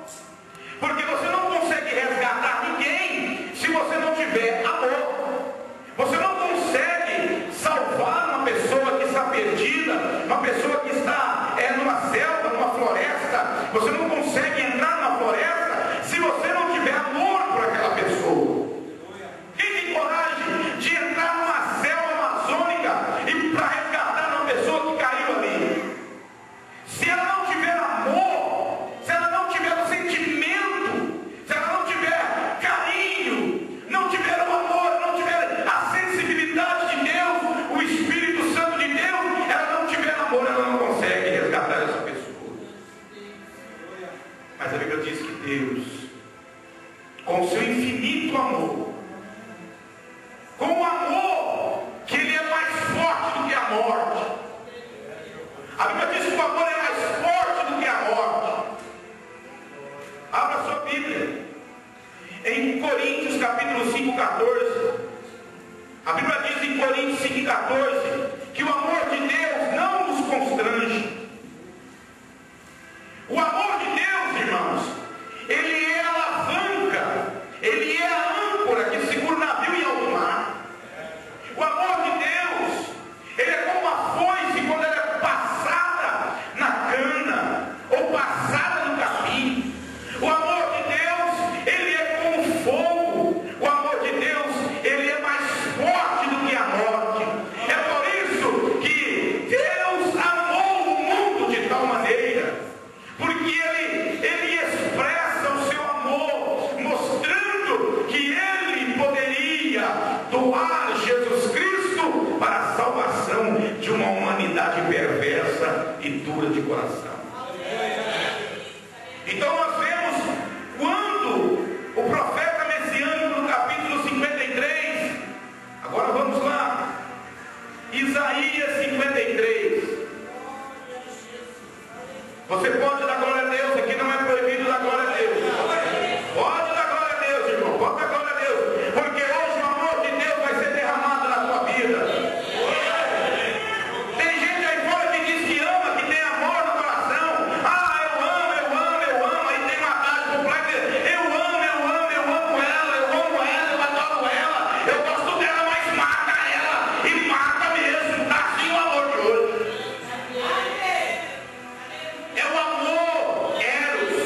Porque você não consegue resgatar ninguém se você não tiver amor. Você não consegue salvar uma pessoa que está perdida, uma pessoa que está numa selva, numa floresta. Você não consegue entrar numa floresta se você não tiver amor por aquela pessoa. Quem tem coragem de entrar numa selva amazônica e para resgatar uma pessoa que caiu ali? Se ela não tiver amor, se ela não tiver o sentimento, se ela não tiver carinho, não tiver o amor, não tiver a sensibilidade de Deus, o Espírito Santo de Deus, ela não tiver amor, ela não consegue resgatar essa pessoa. Mas a Bíblia diz que Deus, com o seu infinito amor, com o amor que ele é mais forte do que a morte, a Bíblia diz que o amor é mais forte do que a morte. Abra sua Bíblia em Coríntios capítulo 5, 14. A Bíblia diz em Coríntios 5, 14 que o amor de Deus não nos constrange. O amor de Deus, irmãos, ele é a alavanca, ele é a âncora que segura o navio em alto mar. O amor de Deus, ele é como uma foice quando ela é passada na cana ou passada no capim. O amor de Deus, ele é como fogo. O amor de Deus, ele é mais forte do que a morte. É por isso que Deus amou o mundo de tal maneira, porque ele expressa o seu amor, mostrando que ele poderia doar Jesus Cristo para a salvação de uma humanidade perversa e dura de coração. Então nós vemos quando o profeta messiânico no capítulo 53, agora vamos lá, Isaías 53. Você pode dar glória a Deus, aqui não é proibido dar glória a Deus. Pode dar glória a Deus, irmão, pode dar glória a Deus, porque hoje o amor de Deus vai ser derramado na tua vida. Tem gente aí fora que diz que ama, que tem amor no coração. Ah, eu amo, aí tem uma tarde completa. Eu amo ela, eu adoro ela, eu gosto dela, mas mata ela, e mata mesmo, tá assim o amor de hoje. É o amor eros,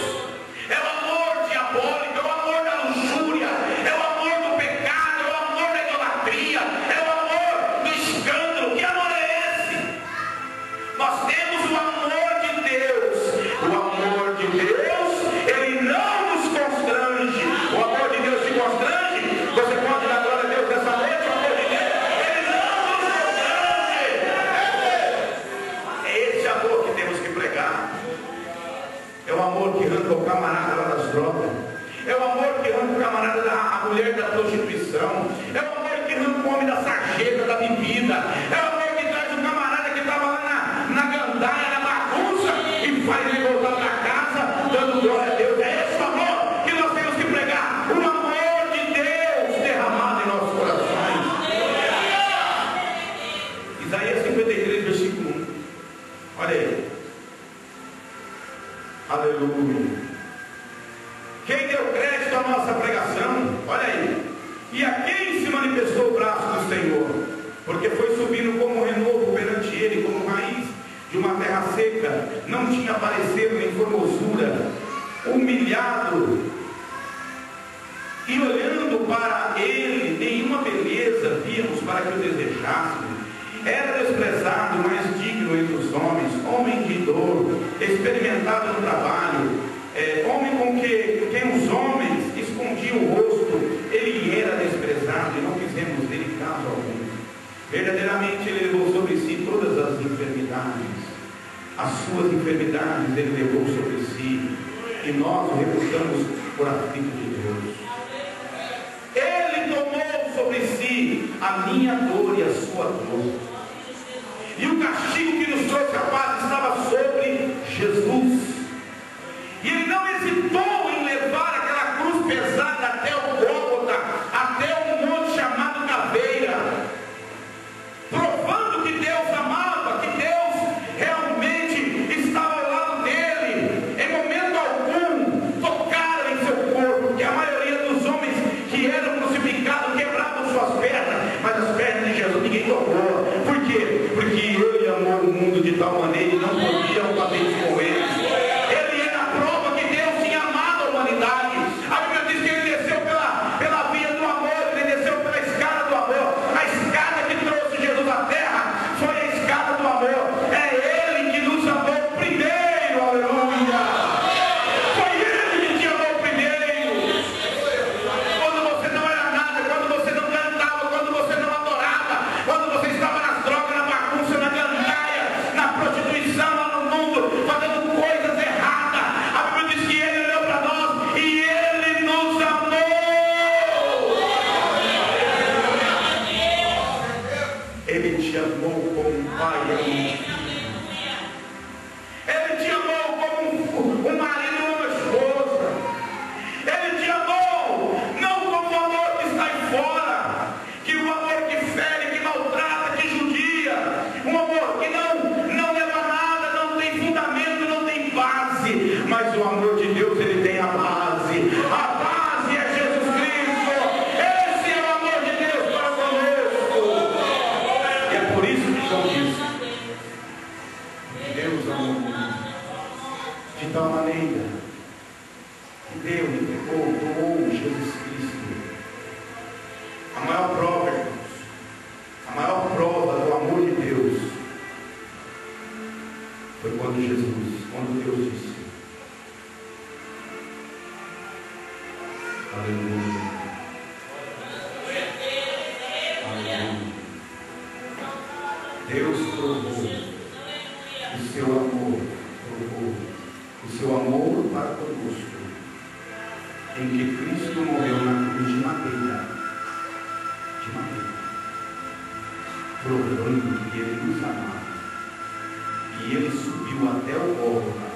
é o amor diabólico, é o amor da luxúria, é o amor do pecado, é o amor da idolatria, é o amor do escândalo. Que amor é esse? Nós temos o amor de Deus. O amor de Deus, ele não nos constrange. O amor de Deus te constrange? Você pode dar glória a Deus nessa noite? O amor de Deus, ele não nos constrange. É esse amor que temos que pregar. É o amor que arranca o camarada lá das drogas. É o amor que arranca o camarada a mulher da prostituição. É o amor que arranca o homem da sarjeta, da bebida. É o amor que traz o camarada que estava lá na gandaia, na bagunça, e faz ele voltar para casa dando glória a Deus. É esse o amor que nós temos que pregar. O amor de Deus derramado em nossos corações. Isaías 53, versículo 1. Olha aí. Aleluia. Quem deu crédito à nossa pregação? Olha aí. E a quem se manifestou o braço do Senhor? Porque foi subindo como renovo perante ele, como raiz de uma terra seca. Não tinha parecer nem formosura. Humilhado. E olhando para ele nenhuma beleza víamos para que o desejássemos. Era desprezado, mas digno entre os homens, homem de dor, experimentado no trabalho, homem com quem os homens escondiam o rosto. Ele era desprezado e não fizemos dele caso algum. Verdadeiramente ele levou sobre si todas as enfermidades. As suas enfermidades ele levou sobre si, e nós o reputamos por aflito de Deus. Ele tomou sobre si a minha dor e a sua dor. E o castigo que nos trouxe a paz estava sobre Jesus. E ele não hesitou em levar aquela cruz pesada até o Gólgota, até um monte chamado Caveira, provando que Deus amava, que Deus realmente estava ao lado dele. Em momento algum tocaram em seu corpo, porque a maioria dos homens que eram crucificados quebravam suas pernas, mas as pernas de Jesus ninguém tocou. Por quê? Porque ele amou o mundo de tal maneira e não podiam bater com ele. Ele era a prova que Deus tinha amado a humanidade. A Bíblia diz que ele desceu pela via do amor, ele desceu pela escada do amor. A escada que trouxe Jesus à terra foi a escada do amor. É ele que nos amou primeiro, aleluia. Foi ele que te amou primeiro. Quando você não era nada, quando você não cantava, quando você não adorava, quando você estava nas drogas, na bagunça, na gandaia, na prostituição, lá no mundo, fazendo coisas erradas. A Bíblia diz que ele olhou para nós e ele nos amou. Ele te amou como um pai ama um filho. Ele te amou como um marido ama uma esposa. Ele te amou não como o amor que está aí fora, que o amor que fere, que maltrata, que judia, um amor que não leva a nada, não tem fundamento, não tem base. Mas o amor de Deus, ele tem a base. A base é Jesus Cristo. Esse é o amor de Deus para conosco. E é por isso que João diz que Deus amou o mundo de tal maneira que Deus entregou, doou Jesus Cristo. A maior prova, irmãos, a maior prova do amor de Deus foi quando Deus disse: aleluia, aleluia. Deus provou o seu amor para conosco, em que Cristo morreu na cruz de madeira, provando que ele nos amava. E ele subiu até o Gólgota,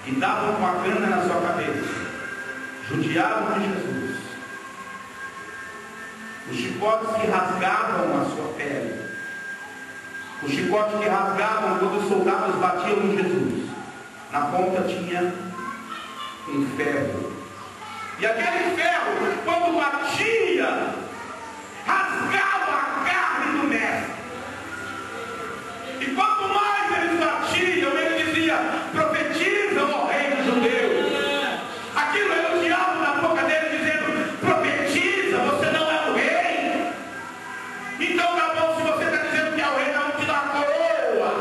e davam com a cana na sua cabeça, judiavam de Jesus, os chicotes que rasgavam a sua pele, os chicotes que rasgavam quando os soldados batiam em Jesus. Na ponta tinha um ferro, e aquele ferro, quando batia, rasgava a carne do mestre. E quanto mais eles batiam, ele dizia: profetiza, ó rei dos judeus. Aquilo era o diabo na boca dele dizendo: profetiza, você não é o rei. Então tá bom, se você está dizendo que é o rei, vamos te dar a coroa.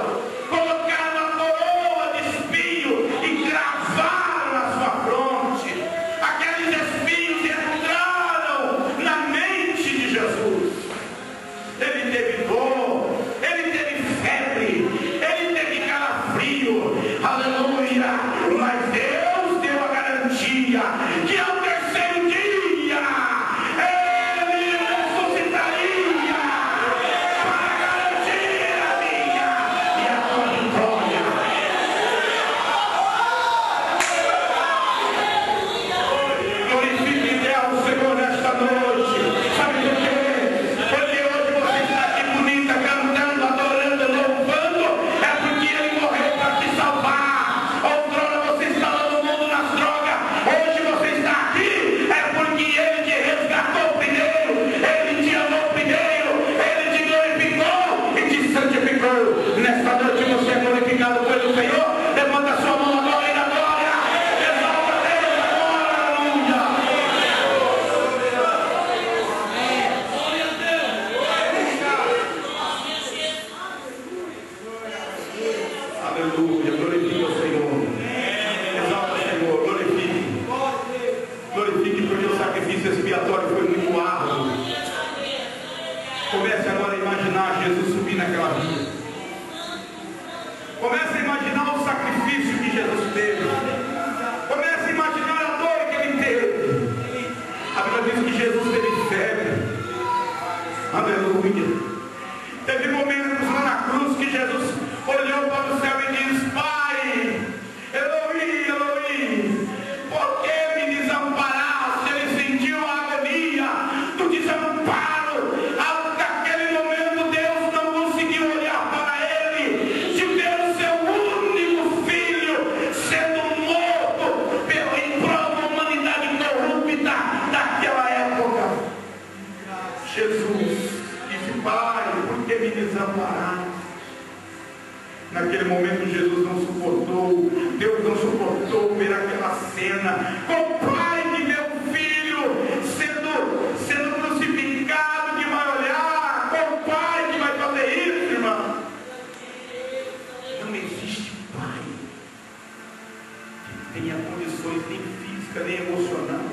Colocaram uma coroa de espinho e gravaram na sua fronte. Aqueles espinhos entraram na mente cena, com o pai de meu filho sendo crucificado, que vai olhar, com o pai que vai fazer isso, irmão. Não existe pai que tenha condições nem física, nem emocional,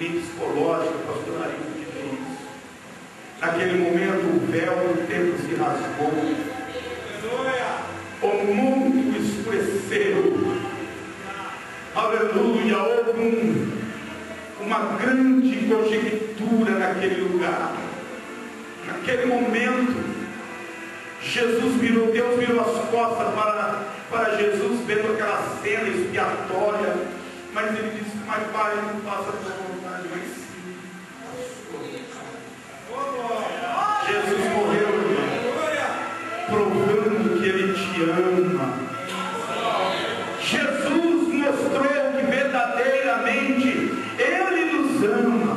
nem psicológica, pastor Narinho, de ver isso. Naquele momento o véu do templo se rasgou. O mundo escureceu. Aleluia. Houve uma grande conjectura naquele lugar. Naquele momento, Deus virou as costas para Jesus, vendo aquela cena expiatória. Mas ele disse: mas pai, não faça a tua vontade, mas sim a sua vontade. Jesus morreu, provando que ele te ama. Jesus mostrou que verdadeiramente ele nos ama,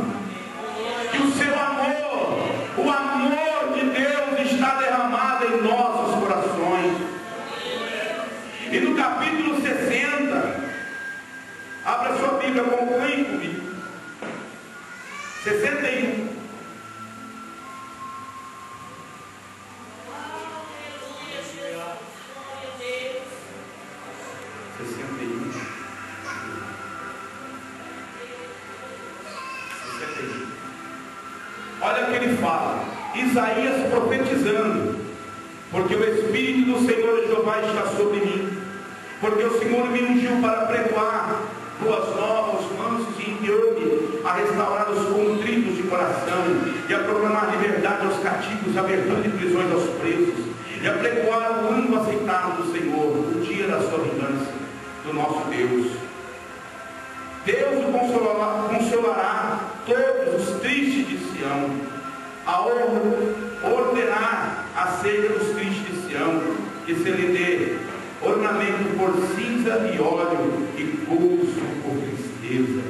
que o seu amor, o amor de Deus está derramado em nossos corações. E no capítulo 60, abra sua Bíblia, acompanhe comigo. 61. Olha o que ele fala. Isaías profetizando: porque o Espírito do Senhor Jeová está sobre mim, porque o Senhor me ungiu para pregoar boas novas aos mansos, e enviou-me a restaurar os contritos de coração, e a proclamar liberdade aos cativos, a abertura de prisões aos presos, e a pregoar o ano aceitável do Senhor, o dia da sua vingança, do nosso Deus. Deus o consolará todos os tristes de Sião, a ordenar acerca dos tristes de Sião, que se lhe dê ornamento por cinza e óleo, e gozo por tristeza,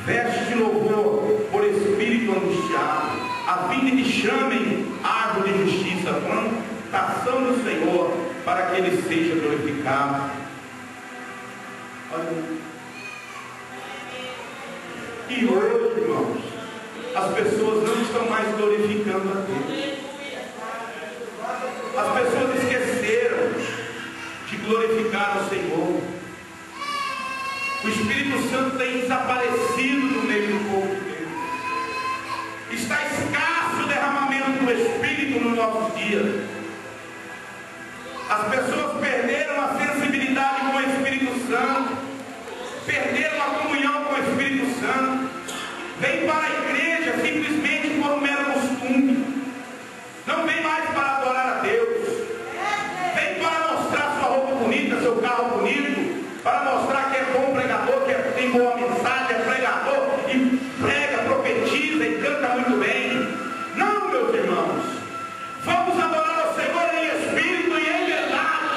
veste de louvor por espírito angustiado, a fim de que chamem árvore de justiça, plantação do Senhor, para que ele seja glorificado. Olha. E hoje, irmãos, as pessoas não estão mais glorificando a Deus. As pessoas esqueceram de glorificar o Senhor. O Espírito Santo tem desaparecido no meio do povo de Deus. Está escasso o derramamento do Espírito nos nossos dias. As pessoas perderam a sensibilidade com o Espírito Santo, perderam a comunhão com o Espírito Santo, vem para a igreja simplesmente por um mero costume, não vem mais para adorar a Deus, vem para mostrar sua roupa bonita, seu carro bonito, para mostrar que é bom pregador, que tem boa mensagem, é pregador e prega, profetiza e canta muito bem. Não, meus irmãos, vamos adorar o Senhor em espírito e em verdade.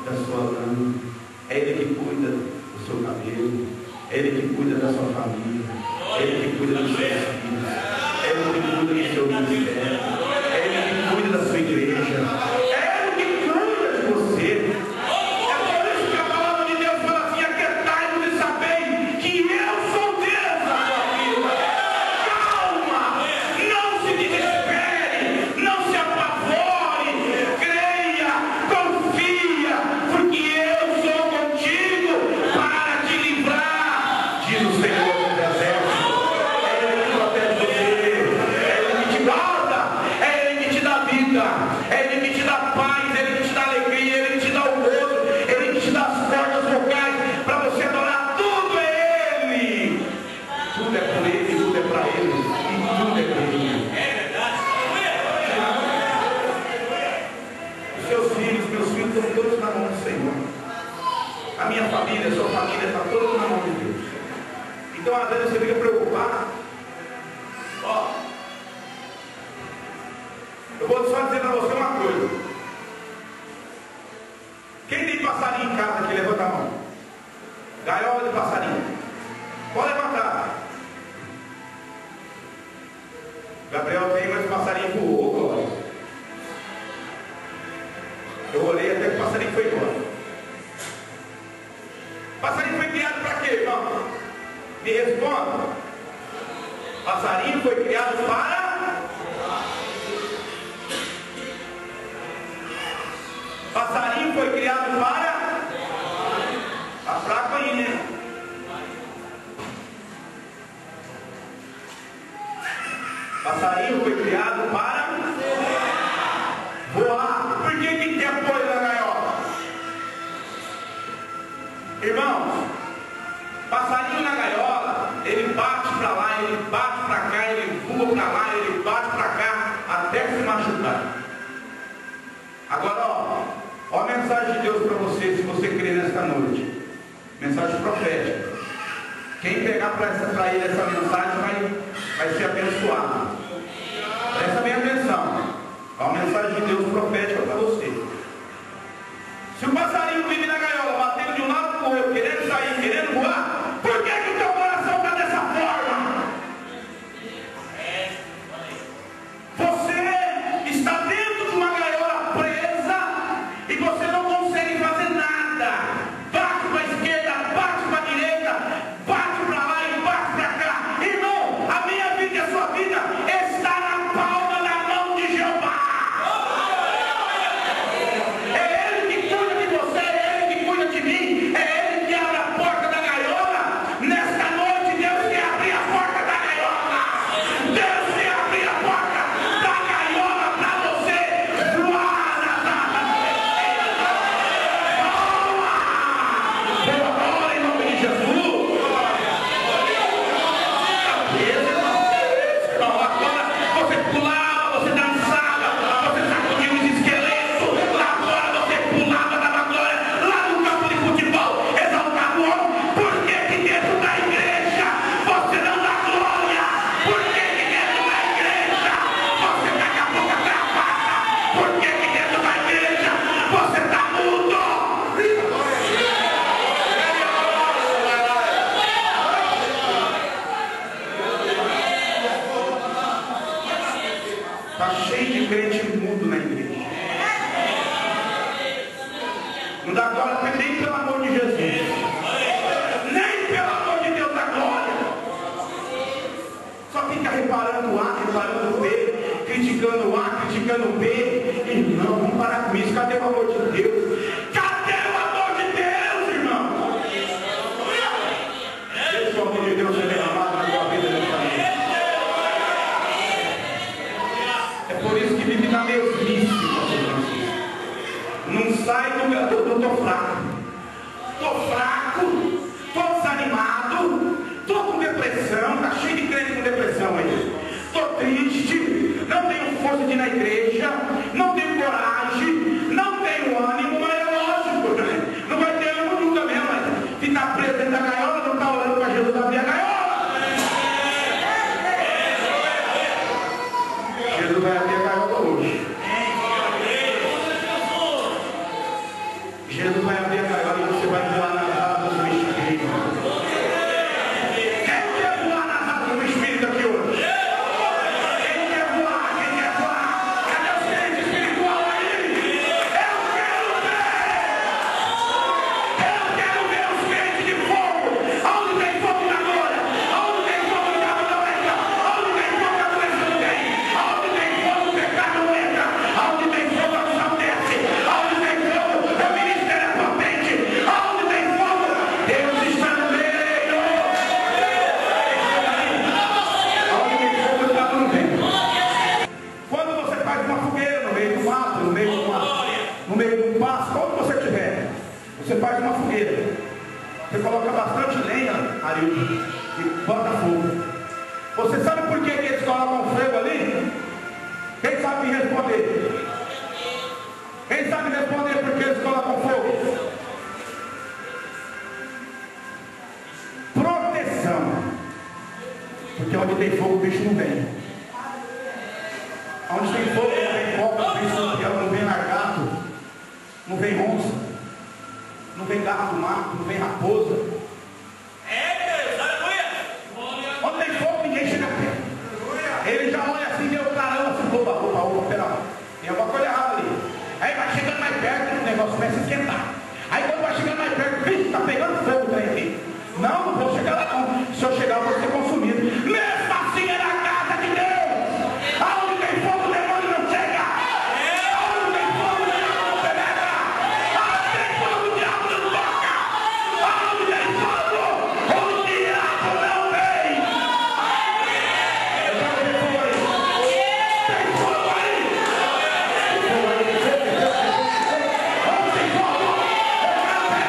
da sua lã, é Ele que cuida do seu cabelo, é Ele que cuida da sua família, é Ele que cuida dos seus filhos, é Ele que cuida do seu ministério, é Ele que cuida da sua igreja, é Ele que cuida de você. É por isso que a palavra de Deus fala assim: aquietai-vos e sabei que eu sou Deus na sua vida. Calma, não se desespere, não se apavore, creia, confia, porque eu sou contigo para te livrar, diz o Senhor dos Exércitos. É Ele que protege você, é Ele que te guarda, é Ele que te dá vida, é Ele que te dá paz, é Ele que te dá alegria, é Ele que te dá o gozo, é Ele que te dá as cordas vocais para você adorar. Tudo é Ele, tudo é por Ele, tudo é para Ele e tudo é por Ele. Os seus filhos, meus filhos, estão todos na mão do Senhor. A minha família, a sua família, está toda na mão de Deus. Então às vezes você fica preocupado. Ó, eu vou só dizer para você uma coisa. Quem tem passarinho em casa aqui, levanta a mão. Gaiola de passarinho. Pode levantar. Gabriel tem, mas o passarinho voou, Glória. Eu olhei até que o passarinho foi embora. O passarinho foi criado para quê, irmão? Me responda. Passarinho foi criado para... Passarinho foi criado para... Está fraco aí, né? Passarinho foi criado para... voar. Por que tem apoio na gaiola? Irmãos, passarinho na gaiola, ele bate para lá, ele bate para cá, ele voa para lá, ele bate para cá, até se machucar. Agora, ó a mensagem de Deus para você, se você crer nesta noite. Mensagem profética. Quem pegar para ele essa mensagem vai ser abençoado. Presta bem atenção. Ó a mensagem de Deus profética para você. Se o passarinho vive na gaiola, batendo de um lado para o outro, querendo sair, querendo voar, por que o teu coração está dessa forma? Você está dentro de uma gaiola presa e você não consegue fazer nada. Bate para a esquerda, bate para a direita, bate para lá e bate para cá. Irmão, a minha vida e a sua vida está na palma da mão de Jeová. É Ele que cuida de você, é Ele que cuida de mim, é Ele que abre a porta da gaiola. Nesta noite Deus quer abrir a porta da gaiola. Deus quer abrir a porta da gaiola para você voar na data. Boa, em nome de Jesus. Não, agora você pulava, você dançava, você sacudia os esqueletos. Lá fora você pulava, dava glória. Lá no campo de futebol, exaltava o homem. Por que dentro da igreja você não dá glória? Por que dentro da igreja você está com a boca travada? Por que dentro da igreja você está mudo? Está cheio de crente mudo na igreja. Não dá glória nem pelo amor de Jesus. Nem pelo amor de Deus dá glória. Só fica reparando o A, reparando o B, criticando o A, criticando o B. E não, vamos parar com isso. Cadê o amor de Deus? Cadê o amor de Deus, irmão? Deixa o amor de Deus ser derramado na tua vida nessa noite. É por isso que vive na mesmice, pastor Francisco. Não sai do meu... Eu estou fraco. Estou fraco. Estou desanimado. Estou com depressão. Está cheio de crente com depressão aí. Estou triste. Não tenho força de ir na igreja. Não tenho coragem. Não tenho ânimo. Mas é lógico, né? Não vai ter ânimo nunca mesmo. Mas ficar preso dentro da gaiola, não está orando para Jesus abrir a gaiola. Jesus vai abrir a gaiola hoje. Jesus vai abrir a gaiola e você vai voar nas asas do Espírito. Quem quer voar nas asas do Espírito aqui hoje? Quem quer voar? Quem quer voar? Cadê os crentes espirituais aí? Eu quero ver os crentes de fogo. Aonde tem fogo na glória? Aonde tem fogo o diabo não entra? Aonde tem fogo a doença não tem? Aonde tem fogo o pecado não entra? Aonde tem fogo a unção desce? Aonde tem fogo o ministério é potente? Aonde tem fogo Deus está no meio. Aonde tem fogo o diabo não vem. Quando você faz uma fogueira no meio do mato, no meio de um pasto, onde você estiver, você faz uma fogueira. Você coloca bastante lenha, Arilton, e bota fogo. Você sabe por que eles colocam fogo ali? Quem sabe me responder? Quem sabe responder por que eles colocam fogo? Proteção. Porque onde tem fogo o bicho não vem. Onde tem fogo não vem cobra, não vem escorpião, não vem lagarto, não vem onça, não vem garra do mato, não vem raposa. Onde tem fogo ninguém chega perto. Ele já olha assim, meu caramba, assim, opa, pera lá. Tem alguma coisa errada ali. Aí vai chegando mais perto, o negócio começa a esquentar. Aí quando vai chegando mais perto, vixe, tá pegando fogo o trem aqui. Não vou chegar lá não. Se eu chegar, eu vou ser consumido. Mesmo assim é na casa de Deus. Aonde tem fogo, o demônio não chega. Aonde tem fogo, o diabo não penetra. Aonde tem fogo, o diabo não toca. Aonde tem fogo, o diabo não vem. Eu quero ver fogo aí. Tem fogo aí. Tem fogo aí. Onde tem fogo? Eu quero ver fogo.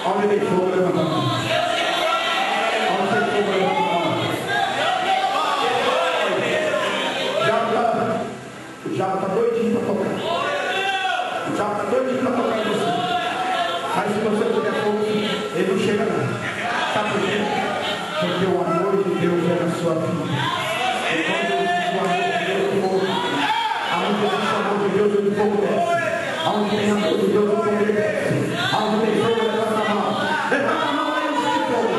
Onde tem fogo, levanta a mão. Onde tem fogo, levanta a mão. O diabo está doidinho para tocar. O diabo está doidinho para tocar em você. Mas se você tiver fogo, ele não chega não. Sabe por quê? Porque o amor de Deus é na sua vida. E quando o amor de Deus é fogo, aonde existe o amor de Deus, o fogo desce. Aonde tem amor de Deus, o fogo desce. Aonde tem fogo, levanta a mão. Levanta a mão aí, o de fogo.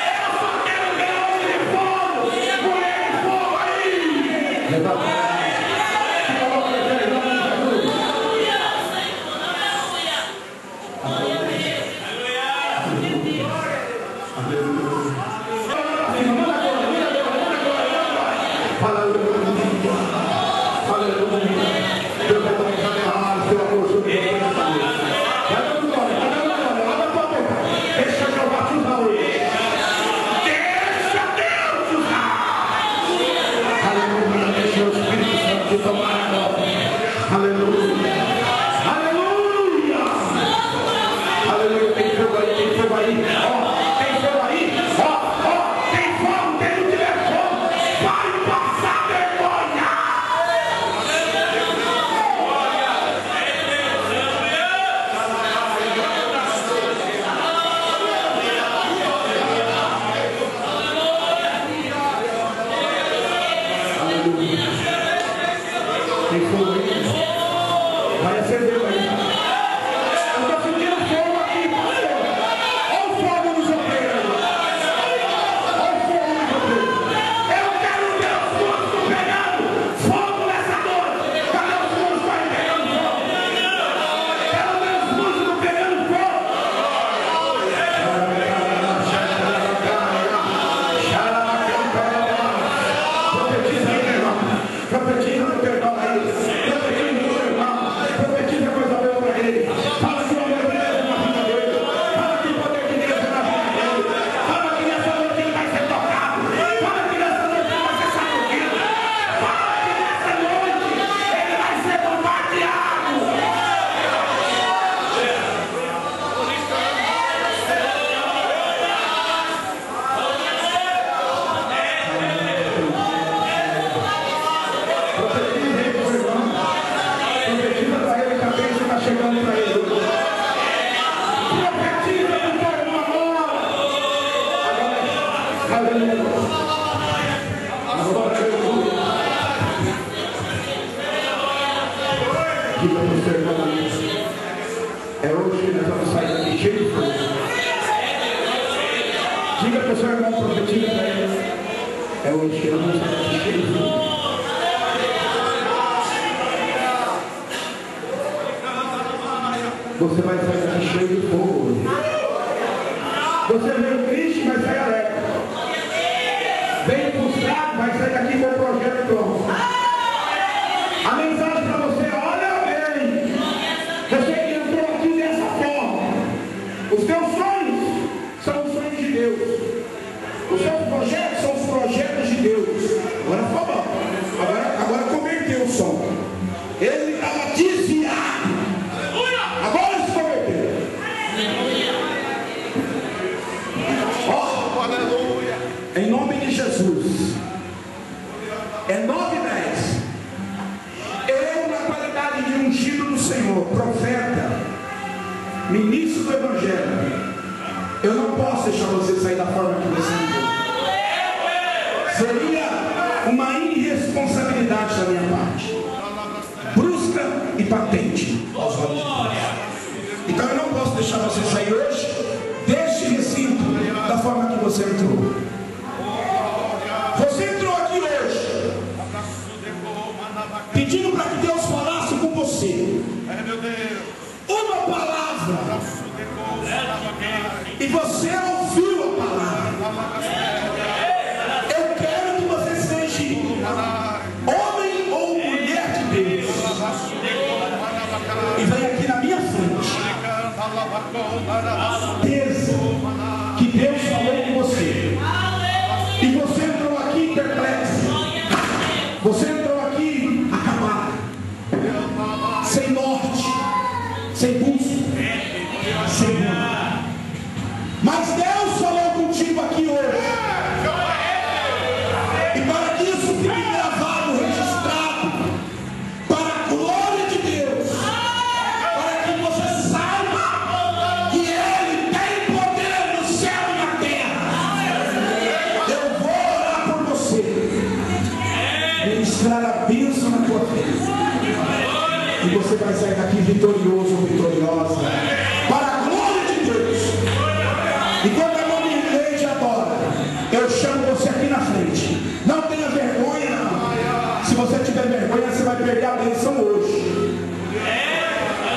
Eu só quero ver homem de fogo. Mulher de fogo aí. Levanta a mão. Se coloca em pé, em nome de Jesus. Aleluia. Deus vai derramar o seu amor sobre você. Profetiza para ele que a bênção está chegando para ele. Profetiza para o teu irmão agora. Aleluia. Agora aleluia. Diga para o seu irmão, é hoje que nós vamos sair daqui cheio de força. Diga para o seu irmão, profetiza para ele. É hoje que nós vamos sair daqui cheio de força. Você vai sair daqui cheio de fogo hoje. Você veio triste, vai sair alegre. Veio frustrado, vai sair daqui com o projeto pronto. A mensagem para você, olha bem. Você que entrou aqui dessa forma. Os teus sonhos são os sonhos de Deus. Os seus projetos são os projetos de Deus. Agora ficou bom. Agora converteu o som. Ele estava desviado. Agora se converteu. Ó, aleluia. Em nome de Jesus. É 9:10. Eu, na qualidade de ungido do Senhor, profeta, ministro do Evangelho, eu não posso deixar você sair da forma que você entrou. Seria uma irresponsabilidade da minha parte. Brusca e patente aos olhos de Deus. Então eu não posso deixar você sair hoje deste recinto da forma que você entrou. Você entrou aqui hoje pedindo para que Deus falasse com você uma palavra, e você ouviu a palavra. Eu quero que você seja homem ou mulher de Deus e vem aqui na minha frente, certeza que Deus falou com você, e você entrou aqui perplexo, você entrou aqui acabado, sem norte, sem busca, sem rumo. Mas Deus falou contigo aqui hoje, e para que isso fique gravado, registrado, para a glória de Deus, para que você saiba que Ele tem poder no céu e na terra. Eu vou orar por você, ministrar a bênção na tua vida, e você vai sair daqui vitorioso ou vitoriosa, para a glória de Deus. E quando a mão de igreja adora, eu chamo você aqui na frente. Não tenha vergonha, não. Se você tiver vergonha, você vai perder a bênção hoje.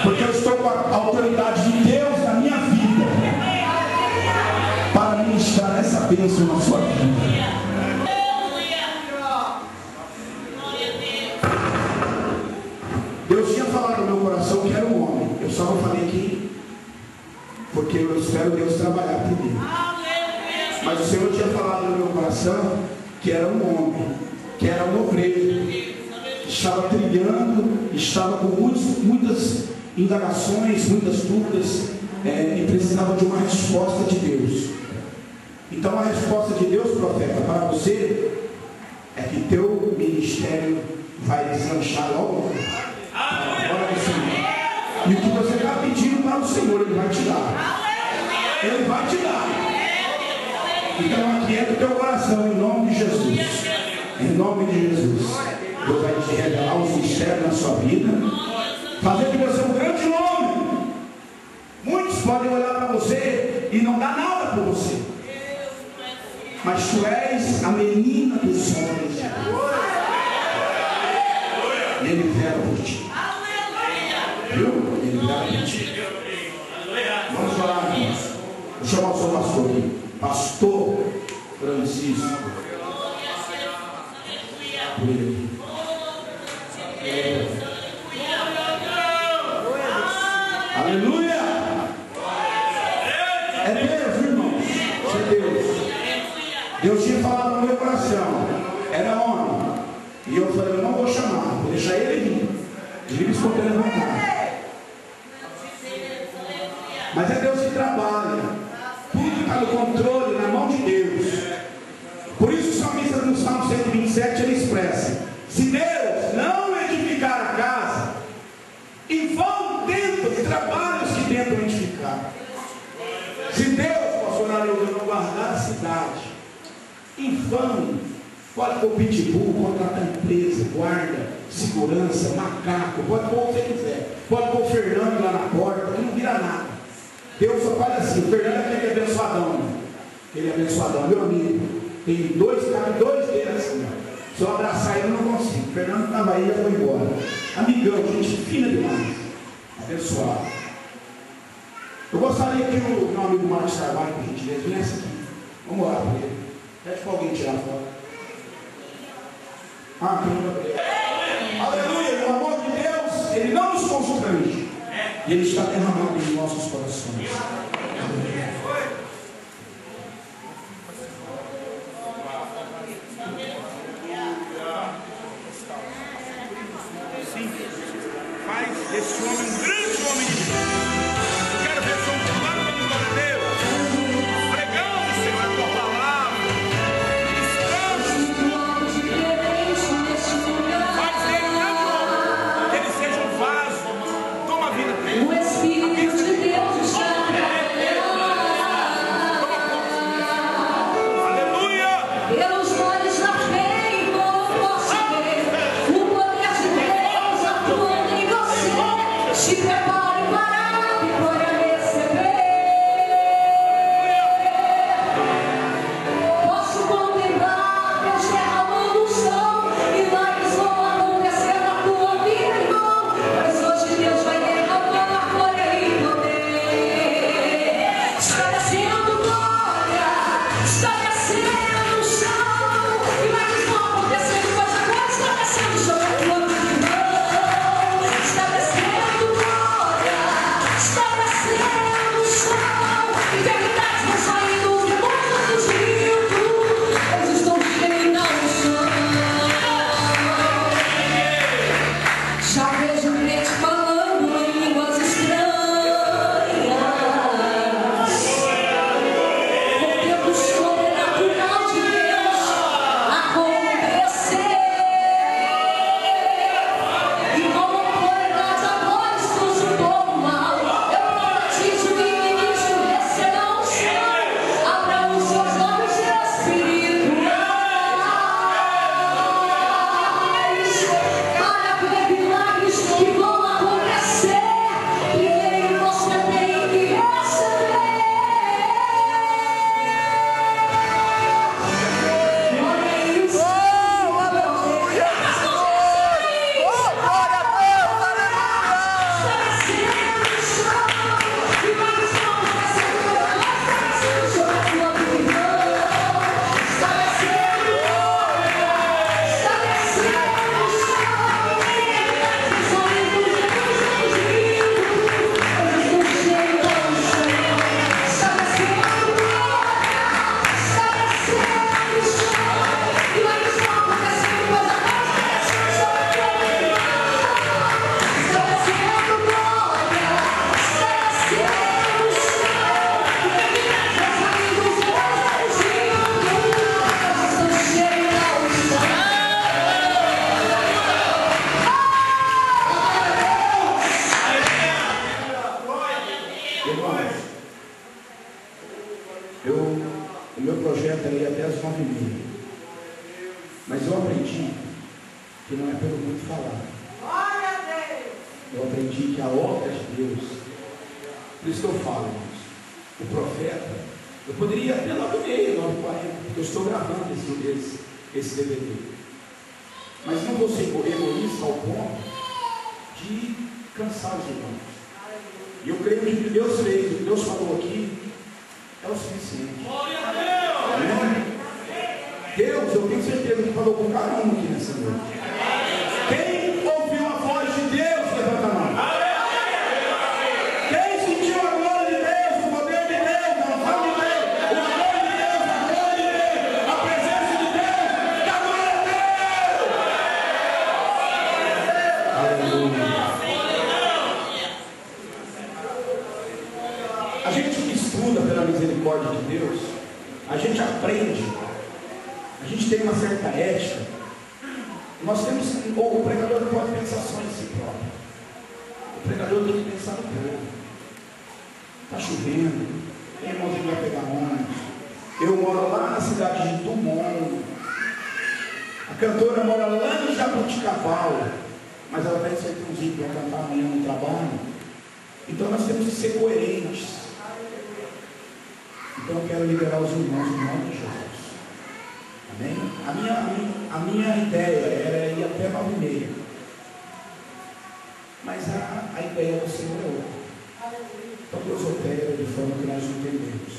Porque eu estou com a autoridade de Deus na minha vida para ministrar essa bênção na sua vida. Deus tinha falado no meu coração que era um homem. Eu só não falei aqui porque eu espero Deus trabalhar primeiro. Mas o Senhor tinha falado no meu coração que era um homem, que era um obreiro, que estava trilhando, estava com muitas indagações, muitas dúvidas, e precisava de uma resposta de Deus. Então a resposta de Deus, profeta, para você é que teu ministério vai deslanchar logo. Agora do Senhor. E o que você está pedindo para o Senhor, Ele vai te dar. Ele vai te dar. Então aquieta o teu coração em nome de Jesus. Em nome de Jesus. Deus vai te revelar os mistérios na sua vida, fazer de você um grande homem. Muitos podem olhar para você e não dar nada por você, mas tu és a menina dos sonhos de Deus. Ele vela por ti. Viu? Ele vela por ti. Vamos orar, irmãos. Vou chamar o seu pastor aqui. Pastor Francisco. Por ele. Aleluia! É Deus, irmãos. É Deus. Deus tinha falado no meu coração. Era homem. E eu falei, eu não vou chamar, vou deixar ele vir. Livre espontânea vontade. Mas é Deus que trabalha. Tudo está no controle, na mão de Deus. Por isso o salmista no Salmo 127 ele expressa: se Deus não edificar a casa, trabalhos que tentam edificar. Se Deus, pastor Arildo, não guardar a cidade, infame, pode pôr pitbull, contratar empresa, guarda, segurança, macaco, pode pôr o que você quiser, pode pôr o Fernando lá na porta, que não vira nada. Deus só faz assim. O Fernando é aquele abençoadão, né? Aquele abençoadão, meu amigo, tem dois dedos assim, ó. Se eu abraçar ele, eu não consigo. O Fernando estava aí e já foi embora. Amigão, gente fina demais, abençoado. Eu gostaria que o meu amigo Marcos Carvalho, por gentileza, viesse aqui. Vamos orar por ele. Pede para alguém tirar a foto. Ah, aleluia, o amor de Deus, ele não nos constrange. E ele está derramado em nossos corações. Faz desse homem um grande homem de Deus. Eu quero ver São Paulo dando glória a Deus, pregando, Senhor, a tua palavra, ministrando. Faz dele um grande homem, que ele seja um vaso. Toma a vida dele. O Espírito de Deus está Aleluia! pelos olhos da fé e como posso ver o poder de Deus atuando em você. Se prepare para a vitória receber. Posso contemplar Deus derramando o som e lágrimas vão acontecer na tua vida, irmão. Mas hoje Deus vai derramar a glória e poder. Está descendo glória, está descendo o som e lágrimas vão acontecendo, mas agora está descendo sobre a tua vida, irmão. Está descendo glória, está descendo o som, enfermidades vão saindo, os demônios fugindo, eles estão cheios da unção. Já vejo crente falando em línguas estranhas, porque o sobrenatural de Deus acontecer. E como autoridade agora expulso todo mal, eu profetizo que o ministro receberá unção. Abra os seus olhos espirituais para ver milagres que vão acontecer. Primeiro você tem que receber. Olhem o céu, aleluia. Irmãos, o meu projeto é ir até as 9h30. Mas eu aprendi que não é pelo muito falar. Eu aprendi que a obra de Deus, por isso que eu falo, irmãos, o profeta, eu poderia ir até 9h30, 9h40, porque eu estou gravando esse DVD. Mas não vou ser egoísta ao ponto de cansar os irmãos. E eu creio que o que Deus fez, o que Deus falou aqui, é o suficiente. Amém? Deus, eu tenho certeza que falou com cada um aqui nessa noite. Quem ouviu a voz de Deus, levanta a mão. Quem sentiu a glória de Deus, o poder de Deus, a unção de Deus, o amor de Deus, a glória de Deus, a presença de Deus, da glória a Deus. Aleluia. A gente que estuda pela misericórdia de Deus, a gente aprende, a gente tem uma certa ética. Nós temos, ou o pregador não pode pensar só em si próprio. O O pregador tem que pensar no povo. Está chovendo, tem irmãozinho que vai pegar ônibus. Eu moro lá na cidade de Dumont. A cantora mora lá no Jabuticabal, mas ela vai ser um dia para cantar amanhã no trabalho. Então nós temos que ser coerentes. Então eu quero liberar os irmãos em nome de Jesus. Amém? A minha ideia era ir até 9h30. Mas a ideia do Senhor é outra. Então Deus opera de forma que nós entendemos.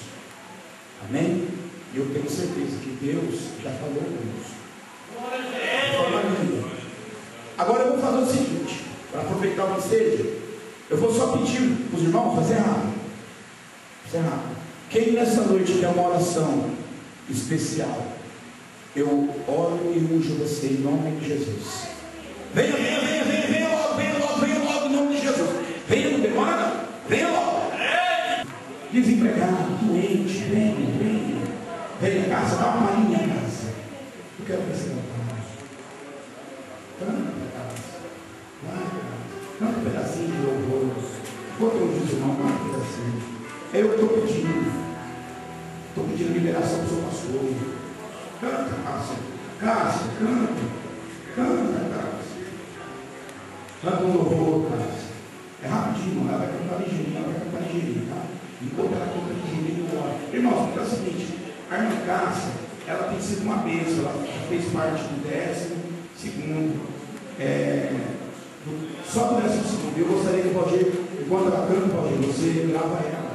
Amém? E eu tenho certeza que Deus já falou conosco. De forma linda. Agora eu vou fazer o seguinte, para aproveitar o ensejo, eu vou só pedir para os irmãos fazer rápido. Fazer rápido. Quem nessa noite quer uma oração especial, eu oro e unjo você em nome de Jesus. Venha logo em nome de Jesus. Venha, não demora, venha logo. Desempregado, doente, venha. Venha, casa, dá uma palhinha na casa. Eu quero ver você cantar. Canta um pedacinho de louvor. Bota um dos irmãos, canta um pedacinho. Eu estou pedindo liberação para o seu pastor. Canta, Cássia, canta. Canta um louvor, Cássia. É rapidinho, ela vai cantar ligeirinho, tá? Enquanto ela canta ligeirinho, eu oro. Irmãos, porque é o seguinte, a irmã Cássia, ela tem sido uma bênção, ela fez parte do 12º, só do 12º. Eu gostaria que o Valdir, enquanto ela canta, Valdir, você grava ela.